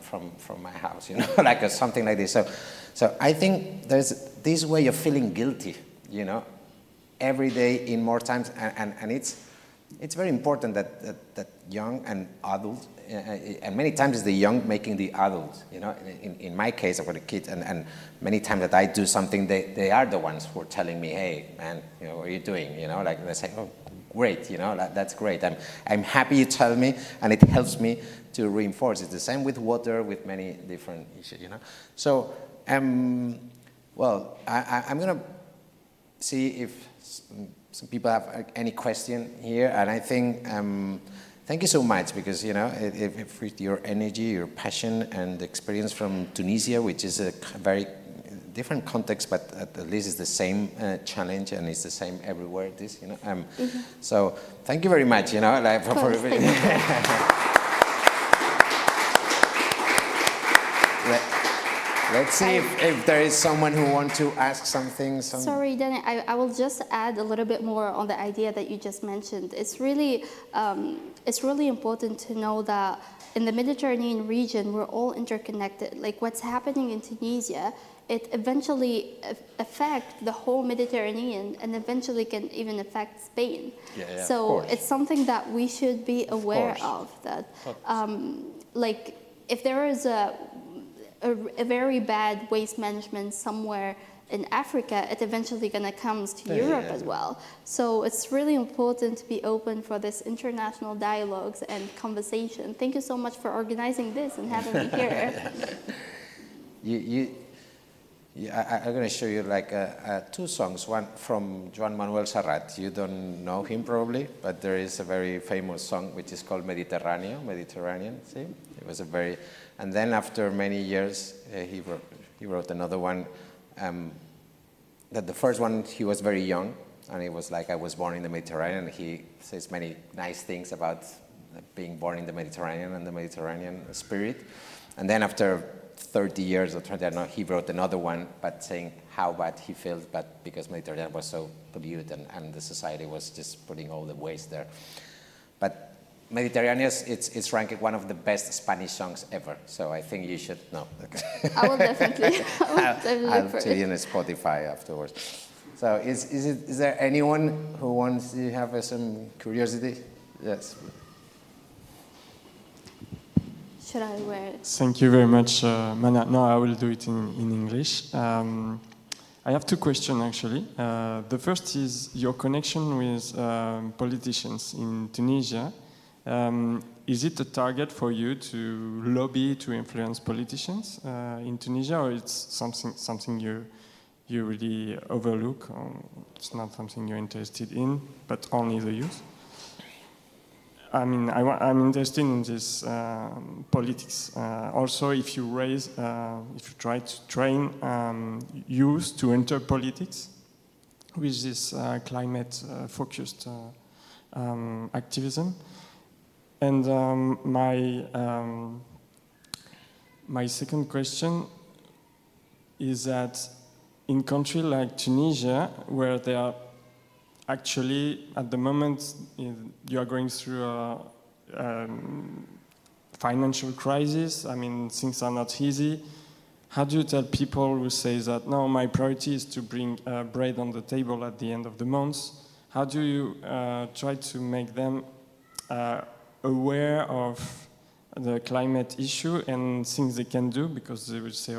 my house, you know, like something like this. So I think there's this way of feeling guilty, you know, every day in more times, and it's very important that young and adults, and many times it's the young making the adults, you know. In my case, I've got a kid, and many times that I do something, they are the ones who are telling me, hey, man, you know, what are you doing? You know, like they say, oh, great, you know, that's great. I'm happy you tell me, and it helps me to reinforce. It's the same with water, with many different issues, you know. So, well, I'm going to see if some people have any question here, and I think thank you so much, because, you know, if with your energy, your passion, and experience from Tunisia, which is a very different context, but at least it's the same challenge, and it's the same everywhere. This, you know. So thank you very much. You know, like for Let's see if there is someone who wants to ask something. Sorry, Danny, I will just add a little bit more on the idea that you just mentioned. It's really important to know that in the Mediterranean region, we're all interconnected. Like what's happening in Tunisia, it eventually affects the whole Mediterranean, and eventually can even affect Spain. Yeah, so it's something that we should be aware of. That, like, if there is a very bad waste management somewhere in Africa, it eventually gonna comes to Europe as well. So it's really important to be open for this international dialogues and conversation. Thank you so much for organizing this and having me here. Yeah, I'm going to show you like two songs. One from Joan Manuel Serrat. You don't know him probably, but there is a very famous song which is called Mediterranean. See, it was a very, and then after many years, he wrote another one. That the first one he was very young, and it was like I was born in the Mediterranean. And he says many nice things about being born in the Mediterranean and the Mediterranean spirit. And then after 30 years or 20, I don't know, he wrote another one, but saying how bad he felt, but because Mediterranean was so polluted and the society was just putting all the waste there. But Mediterranean, it's ranked one of the best Spanish songs ever, so I think you should know. I will definitely. I'll tell you on Spotify afterwards. So is there anyone who wants to have some curiosity? Yes. Should I wear it? Thank you very much, Manar. No, I will do it in English. I have two questions, actually. The first is your connection with politicians in Tunisia. Is it a target for you to lobby, to influence politicians in Tunisia, or it's something you really overlook, or it's not something you're interested in, but only the youth? I mean, I'm interested in this politics. Also, if you try to train youth to enter politics with this climate-focused activism. And my second question is that in countries like Tunisia, where they are actually, at the moment, you are going through a financial crisis. I mean, things are not easy. How do you tell people who say that, no, my priority is to bring bread on the table at the end of the month? How do you try to make them aware of the climate issue and things they can do? Because they will say,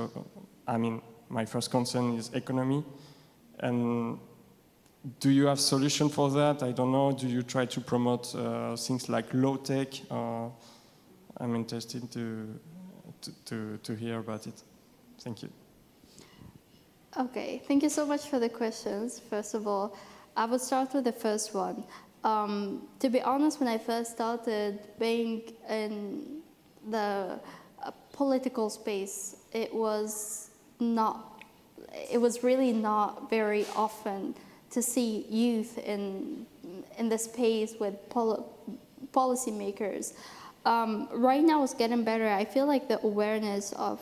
I mean, my first concern is economy. And do you have solution for that? I don't know. Do you try to promote things like low tech? I'm interested to hear about it. Thank you. Okay, thank you so much for the questions. First of all, I would start with the first one. To be honest, when I first started being in the political space, it was really not very often to see youth in the space with policymakers. Right now it's getting better. I feel like the awareness of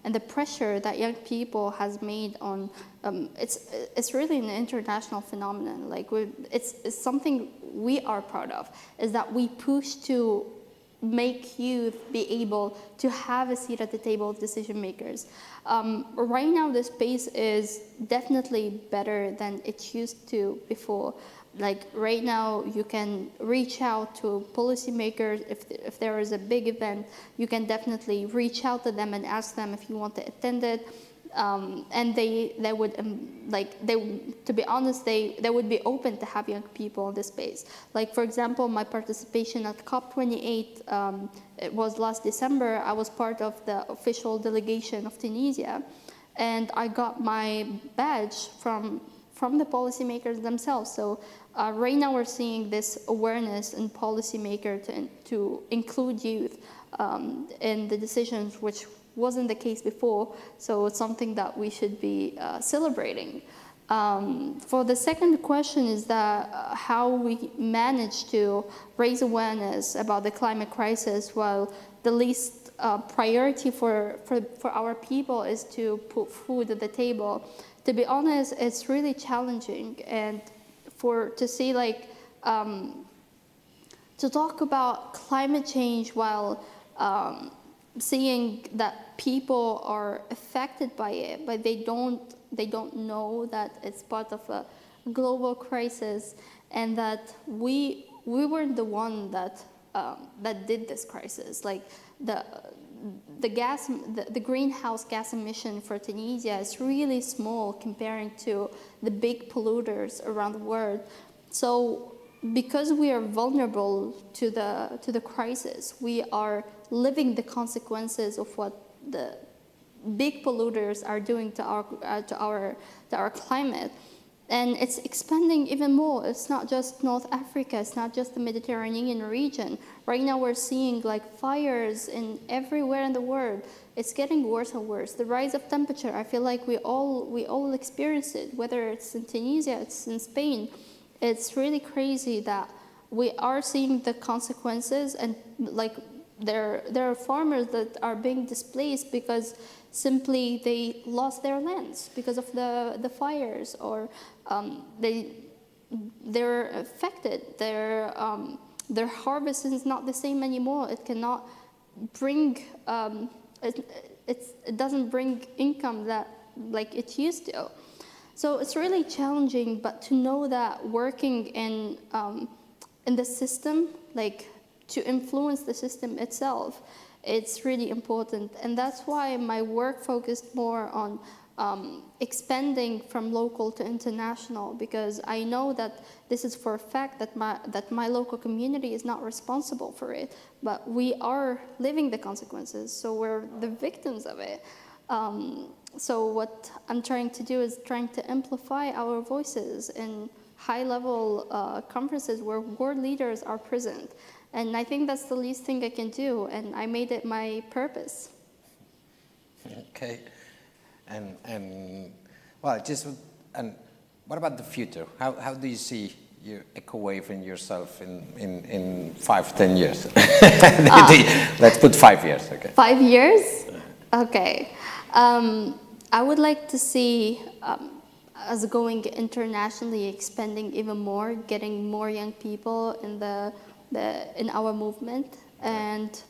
and the pressure that young people has made on it's really an international phenomenon. Like it's something we are proud of, is that we push to make youth be able to have a seat at the table of decision makers. Right now, the space is definitely better than it used to before. Like right now, you can reach out to policymakers. If there is a big event, you can definitely reach out to them and ask them if you want to attend it. And they would to be honest, they would be open to have young people in this space. Like for example, my participation at COP28, it was last December. I was part of the official delegation of Tunisia, and I got my badge from the policymakers themselves. So right now we're seeing this awareness in policymakers to include youth in the decisions, which wasn't the case before, so it's something that we should be celebrating. For the second question is that how we manage to raise awareness about the climate crisis while the least priority for our people is to put food at the table. To be honest, it's really challenging, and to see like to talk about climate change while seeing that people are affected by it, but they don't know that it's part of a global crisis, and that we weren't the one that did this crisis. Like the greenhouse gas emission for Tunisia is really small comparing to the big polluters around the world. So because we are vulnerable to the crisis, we are living the consequences of what big polluters are doing to our climate. And it's expanding even more. It's not just North Africa, it's not just the Mediterranean region. Right now we're seeing like fires everywhere in the world. It's getting worse and worse. The rise of temperature, I feel like we all experience it, whether it's in Tunisia, it's in Spain. It's really crazy that we are seeing the consequences, and like there are farmers that are being displaced because simply they lost their lands because of the fires, or they're affected. Their harvest is not the same anymore. It cannot bring it doesn't bring income that like it used to. So it's really challenging, but to know that working in the system, like to influence the system itself, it's really important. And that's why my work focused more on expanding from local to international, because I know that this is for a fact that my local community is not responsible for it, but we are living the consequences, so we're the victims of it. So what I'm trying to do is trying to amplify our voices in high-level conferences where world leaders are present. And I think that's the least thing I can do, and I made it my purpose. Okay. And what about the future? How do you see your eco wave in yourself in 5-10 years? Let's put 5 years. Okay. 5 years? Okay. I would like to see us going internationally, expanding even more, getting more young people in our movement, and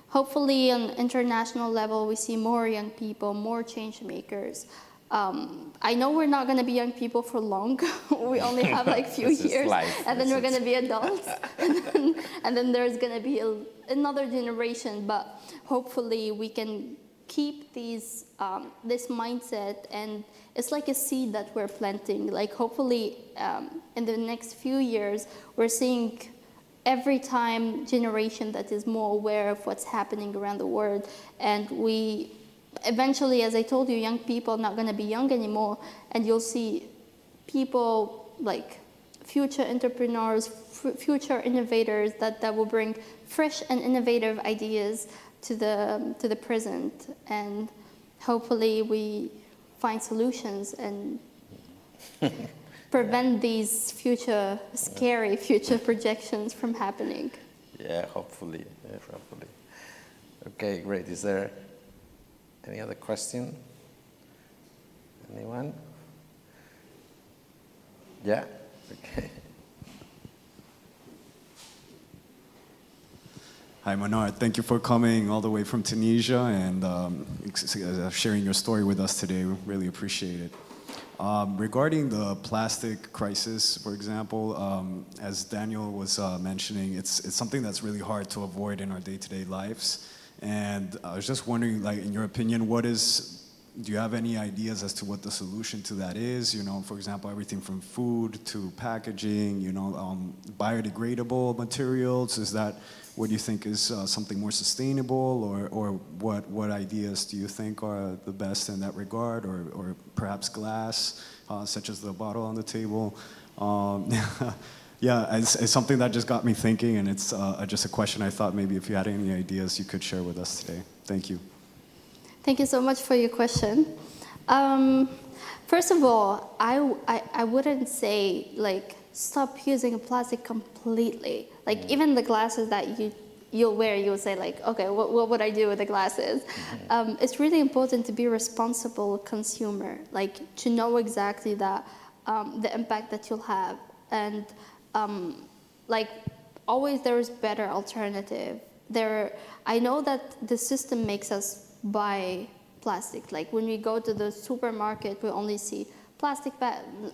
hopefully on international level we see more young people, more change makers. I know we're not going to be young people for long. We only have like few years, and then we're going to be adults, and then there's going to be another generation. But hopefully we can keep this mindset, and it's like a seed that we're planting. Like hopefully in the next few years we're seeing every time generation that is more aware of what's happening around the world, and we eventually, as I told you, young people are not going to be young anymore, and you'll see people like future entrepreneurs, future innovators that will bring fresh and innovative ideas to the present, and hopefully we find solutions and prevent these scary future projections from happening. Yeah, hopefully. Yeah, hopefully. Okay, great. Is there any other question? Anyone? Yeah? Okay. Hi, Manar. Thank you for coming all the way from Tunisia and sharing your story with us today. We really appreciate it. Regarding the plastic crisis, for example, as Daniel was mentioning, it's something that's really hard to avoid in our day-to-day lives. And I was just wondering, like, in your opinion, do you have any ideas as to what the solution to that is? You know, for example, everything from food to packaging, biodegradable materials. Is that what you think is something more sustainable, or what ideas do you think are the best in that regard, or perhaps glass, such as the bottle on the table? Yeah, it's something that just got me thinking, and it's just a question I thought maybe if you had any ideas you could share with us today. Thank you. Thank you so much for your question. First of all, I wouldn't say like stop using plastic completely. Like even the glasses that you'll wear, you'll say like, okay, what would I do with the glasses? It's really important to be a responsible consumer, like to know exactly that the impact that you'll have, and like always there is better alternative. I know that the system makes us buy plastic. Like when we go to the supermarket, we only see plastic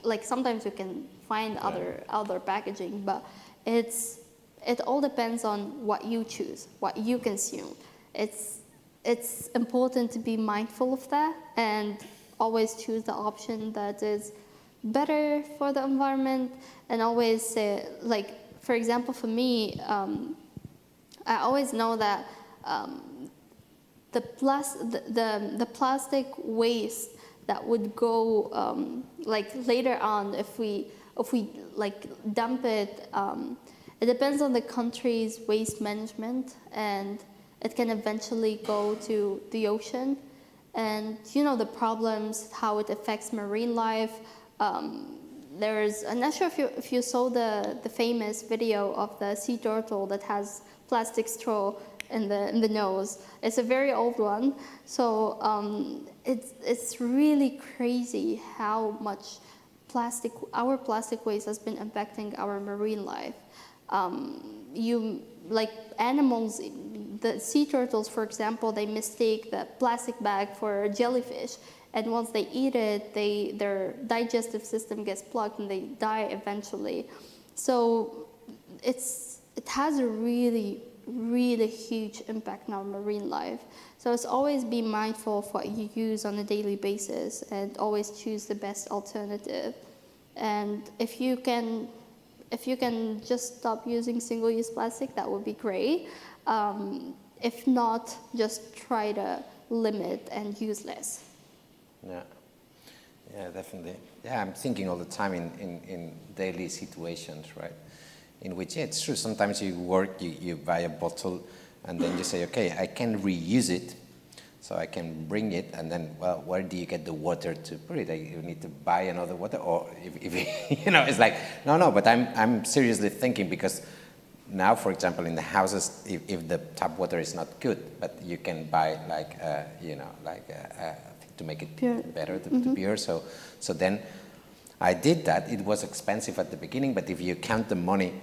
like sometimes we can find other packaging, but it all depends on what you choose, what you consume. It's important to be mindful of that and always choose the option that is better for the environment, and always say, like, for example, for me, I always know that the plastic waste that would go like later on if we like dump it. It depends on the country's waste management, and it can eventually go to the ocean. And you know the problems, how it affects marine life. I'm not sure if you saw the famous video of the sea turtle that has plastic straw in the nose. It's a very old one. So it's really crazy how much our plastic waste has been impacting our marine life. Like animals, the sea turtles, for example, they mistake the plastic bag for a jellyfish, and once they eat it, their digestive system gets plugged and they die eventually. So it has a really, really huge impact on our marine life. So it's always be mindful of what you use on a daily basis, and always choose the best alternative. And if you can just stop using single-use plastic, that would be great. If not, just try to limit and use less. Yeah, definitely. Yeah, I'm thinking all the time in daily situations, right? In which, yeah, it's true, sometimes you you buy a bottle, and then you say, okay, I can reuse it, so I can bring it, and then, well, where do you get the water to put it? You need to buy another water, or if you know, it's like, no, but I'm seriously thinking, because now, for example, in the houses, if the tap water is not good, but you can buy like, to make it pure. Better, to pure. So then I did that. It was expensive at the beginning, but if you count the money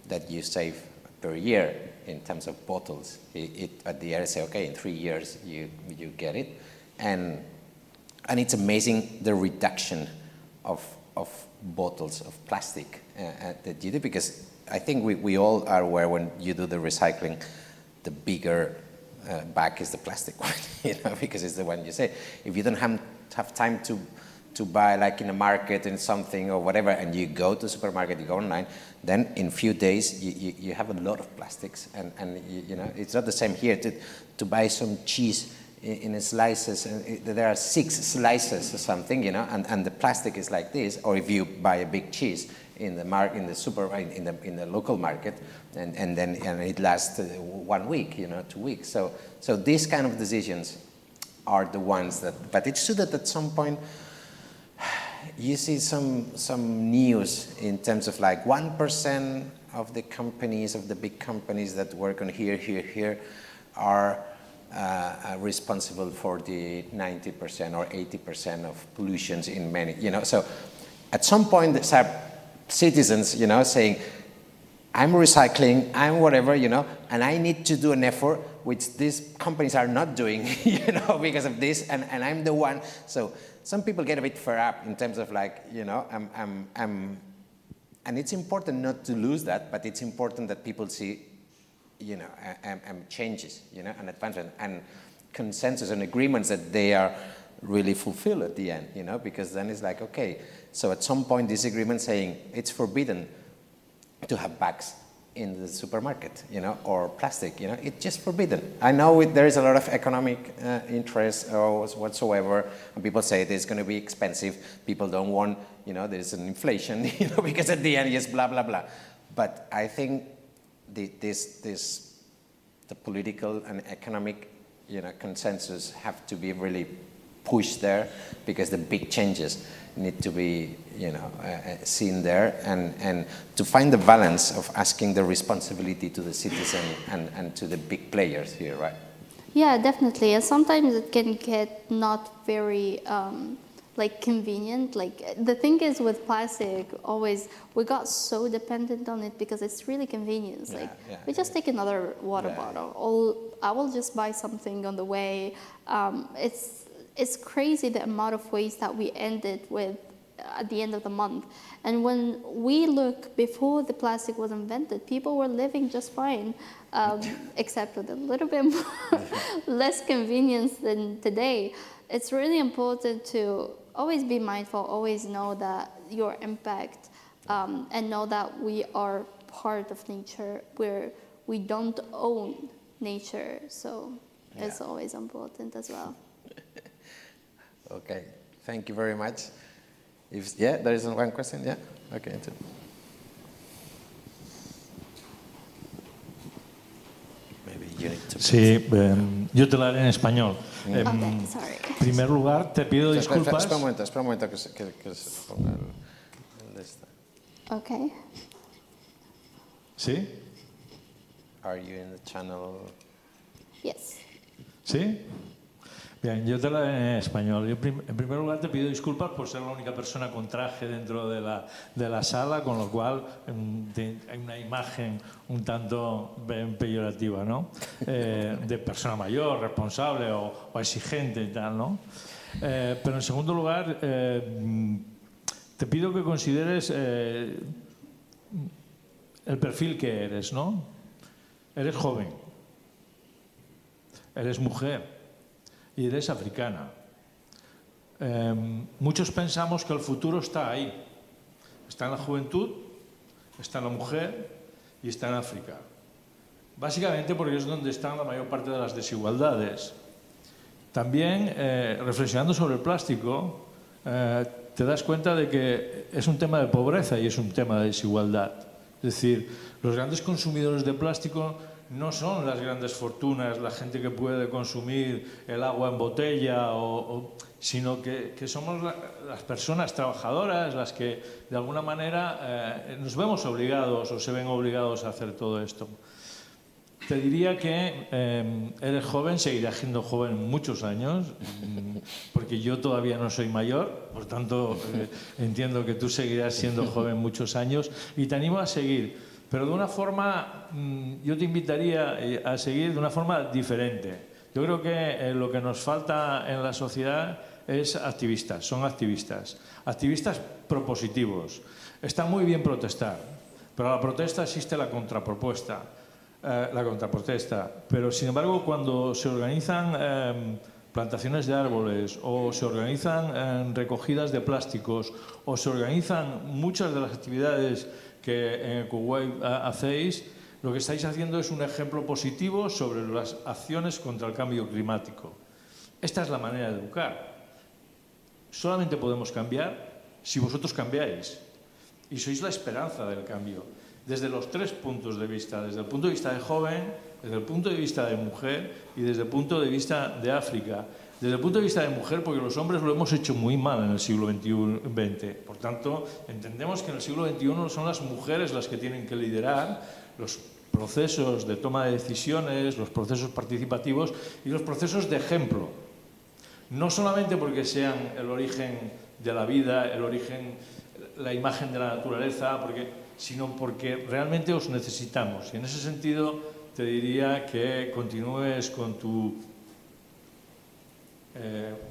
that you save per year in terms of bottles, at the end I say, okay, in 3 years you get it, and it's amazing the reduction of bottles of plastic that you do, because I think we all are aware when you do the recycling, the bigger bag is the plastic one, because it's the one you say. If you don't have time to buy, like in a market in something or whatever, and you go to the supermarket, you go online, then in few days you have a lot of plastics, and it's not the same here to buy some cheese in slices, and there are 6 slices or something, and the plastic is like this. Or if you buy a big cheese in the local market, and it lasts 1 week, 2 weeks. So these kind of decisions are the ones that. But it's true that at some point you see some news in terms of like 1% of the companies, of the big companies that work on here are responsible for the 90% or 80% of pollutions in many, So at some point, there's citizens, saying, I'm recycling, I'm whatever, and I need to do an effort, which these companies are not doing, because of this, and I'm the one. So some people get a bit fed up in terms of like, and it's important not to lose that, but it's important that people see, changes, and advancement, and consensus and agreements that they are really fulfilled at the end, because then it's like, okay, so at some point this agreement saying it's forbidden to have bags in the supermarket, or plastic, it's just forbidden. I know there is a lot of economic interest or whatsoever, and people say it's going to be expensive. People don't want, there's an inflation, because at the end, yes, blah, blah, blah. But I think the political and economic, consensus have to be really pushed there, because the big changes need to be, seen there, and to find the balance of asking the responsibility to the citizen and to the big players here, right? Yeah, definitely. And sometimes it can get not very convenient. Like the thing is with plastic, always we got so dependent on it because it's really convenient. We just take another water bottle, or I will just buy something on the way. It's crazy the amount of waste that we ended with at the end of the month. And when we look before the plastic was invented, people were living just fine, except with a little bit more less convenience than today. It's really important to always be mindful, always know that your impact, and know that we are part of nature, where we don't own nature. So is always important as well. Okay, thank you very much. There is one question, yeah? Okay. Maybe you need to... Sí, yo te lo haré en español. Okay, sorry. En primer lugar, te pido disculpas. Espera un momento que se ponga el de esta. Okay. ¿Sí? Are you in the channel? Yes. ¿Sí? Bien, yo te lo haré en español. Yo en primer lugar te pido disculpas por ser la única persona con traje dentro de la sala, con lo cual hay una imagen un tanto peyorativa, ¿no? De persona mayor, responsable o exigente y tal, ¿no? Pero en segundo lugar, te pido que consideres el perfil que eres, ¿no? Eres joven, eres mujer y eres africana. Muchos pensamos que el futuro está ahí. Está en la juventud, está en la mujer y está en África. Básicamente porque es donde están la mayor parte de las desigualdades. También, reflexionando sobre el plástico, te das cuenta de que es un tema de pobreza y es un tema de desigualdad. Es decir, los grandes consumidores de plástico no son las grandes fortunas, la gente que puede consumir el agua en botella, sino que somos las personas trabajadoras las que de alguna manera nos vemos obligados o se ven obligados a hacer todo esto. Te diría que eres joven, seguirás siendo joven muchos años, porque yo todavía no soy mayor, por tanto entiendo que tú seguirás siendo joven muchos años y te animo a seguir. Pero de una forma, yo te invitaría a seguir de una forma diferente. Yo creo que lo que nos falta en la sociedad es activistas, son activistas. Activistas propositivos. Está muy bien protestar, pero a la protesta existe la contrapropuesta, la contraprotesta. Pero sin embargo, cuando se organizan plantaciones de árboles o se organizan recogidas de plásticos o se organizan muchas de las actividades que en Kuwait hacéis, lo que estáis haciendo es un ejemplo positivo sobre las acciones contra el cambio climático. Esta es la manera de educar. Solamente podemos cambiar si vosotros cambiáis. Y sois la esperanza del cambio. Desde los tres puntos de vista, desde el punto de vista de joven, desde el punto de vista de mujer y desde el punto de vista de África. Desde el punto de vista de mujer, porque los hombres lo hemos hecho muy mal en el siglo XX. Por tanto, entendemos que en el siglo XXI son las mujeres las que tienen que liderar los procesos de toma de decisiones, los procesos participativos y los procesos de ejemplo. No solamente porque sean el origen de la vida, el origen, la imagen de la naturaleza, sino porque realmente os necesitamos. Y en ese sentido te diría que continúes con tu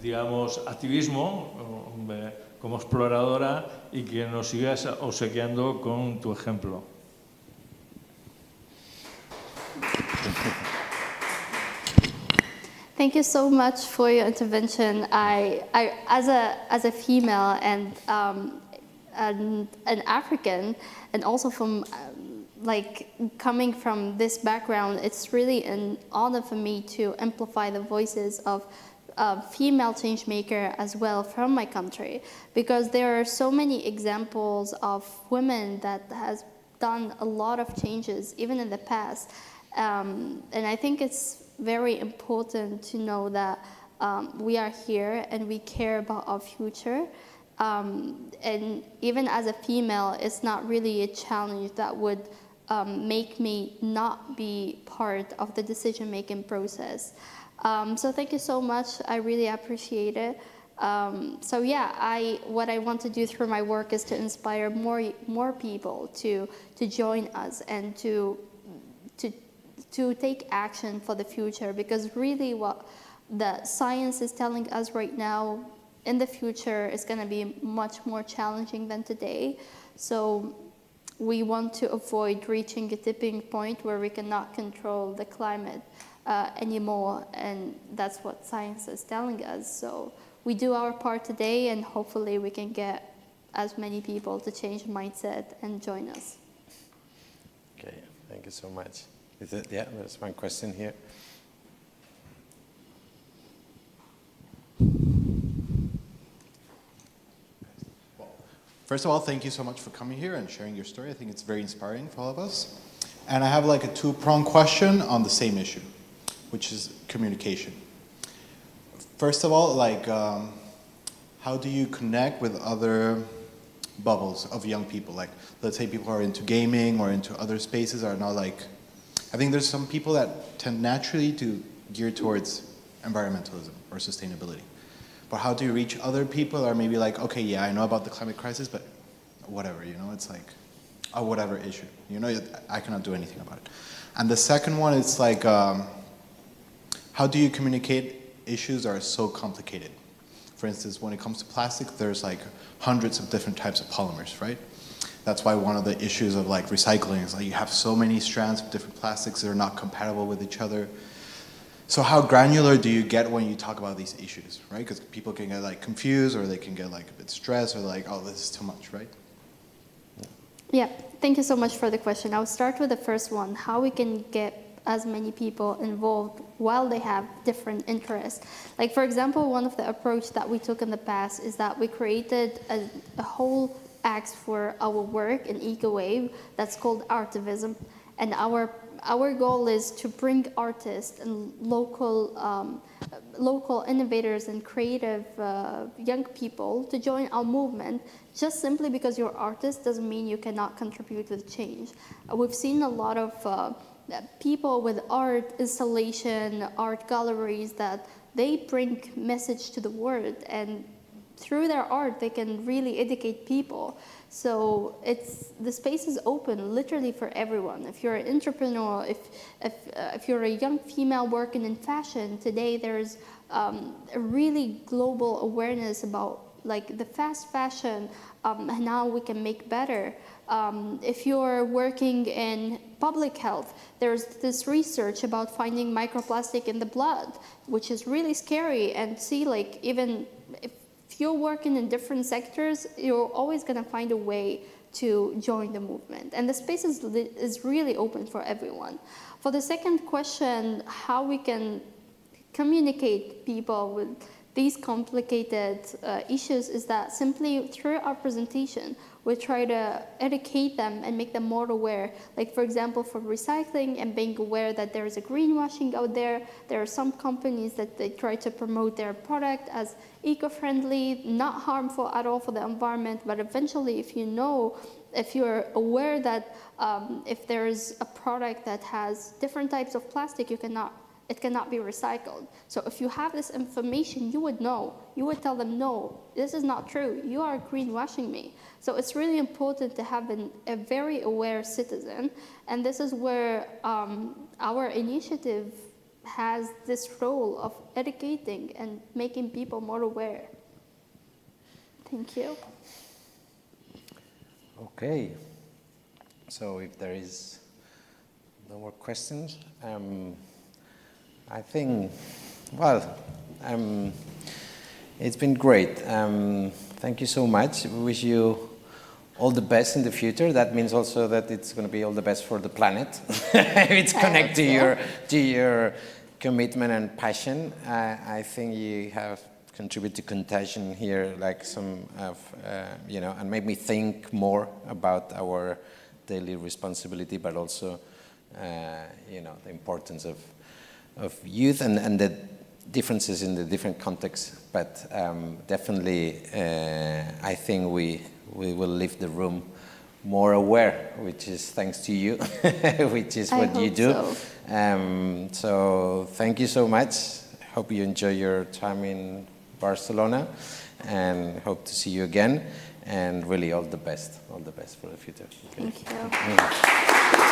digamos, activismo como exploradora y que nos sigas obsequiando con tu ejemplo. Thank you so much for your intervention. I as a female and an African, and also from like coming from this background, it's really an honor for me to amplify the voices of female change maker as well from my country, because there are so many examples of women that has done a lot of changes even in the past, and I think it's very important to know that we are here and we care about our future, and even as a female, it's not really a challenge that would make me not be part of the decision-making process. So thank you so much. I really appreciate it. So yeah, what I want to do through my work is to inspire more people to join us and to take action for the future, because really what the science is telling us right now, in the future is going to be much more challenging than today. So we want to avoid reaching a tipping point where we cannot control the climate anymore, and that's what science is telling us. So we do our part today, and hopefully we can get as many people to change mindset and join us. Okay, thank you so much. There's one question here. First of all, thank you so much for coming here and sharing your story. I think it's very inspiring for all of us. And I have like a two-pronged question on the same issue, which is communication. First of all, like, how do you connect with other bubbles of young people? Like, let's say people who are into gaming or into other spaces are not like, I think there's some people that tend naturally to gear towards environmentalism or sustainability. But how do you reach other people that are maybe like, okay, yeah, I know about the climate crisis, but whatever, you know, it's like a whatever issue. You know, I cannot do anything about it. And the second one is like, how do you communicate issues that are so complicated? For instance, when it comes to plastic, there's like hundreds of different types of polymers, right? That's why one of the issues of like recycling is like you have so many strands of different plastics that are not compatible with each other. So how granular do you get when you talk about these issues, right? Because people can get like confused or they can get like a bit stressed or like, oh, this is too much, right? Yeah, thank you so much for the question. I'll start with the first one, how we can get as many people involved while they have different interests. Like, for example, one of the approach that we took in the past is that we created a whole axe for our work in EcoWave that's called Artivism. And our goal is to bring artists and local innovators and creative young people to join our movement. Just simply because you're an artist doesn't mean you cannot contribute with change. We've seen a lot of people with art installation, art galleries, that they bring message to the world, and through their art they can really educate people. So the space is open literally for everyone. If you're an entrepreneur, if you're a young female working in fashion, today there's a really global awareness about like the fast fashion and how we can make better. If you're working in public health, there's this research about finding microplastic in the blood, which is really scary. And see, like, even if you're working in different sectors, you're always going to find a way to join the movement. And the space is really open for everyone. For the second question, how we can communicate people with these complicated issues, is that simply through our presentation, we try to educate them and make them more aware. Like, for example, for recycling and being aware that there is a greenwashing out there. There are some companies that they try to promote their product as eco-friendly, not harmful at all for the environment. But eventually, if you're aware that if there's a product that has different types of plastic, it cannot be recycled. So if you have this information, you would know. You would tell them, no, this is not true. You are greenwashing me. So it's really important to have a very aware citizen. And this is where our initiative has this role of educating and making people more aware. Thank you. Okay. So if there is no more questions, I think, well, it's been great. Thank you so much. We wish you all the best in the future. That means also that it's going to be all the best for the planet. It's connected to your commitment and passion. I think you have contributed to contagion here, like some of, and made me think more about our daily responsibility, but also, the importance of youth and the differences in the different contexts. But definitely, I think we will leave the room more aware, which is thanks to you, which is what you do. So thank you so much. Hope you enjoy your time in Barcelona, and hope to see you again. And really, all the best for the future. Okay. Thank you.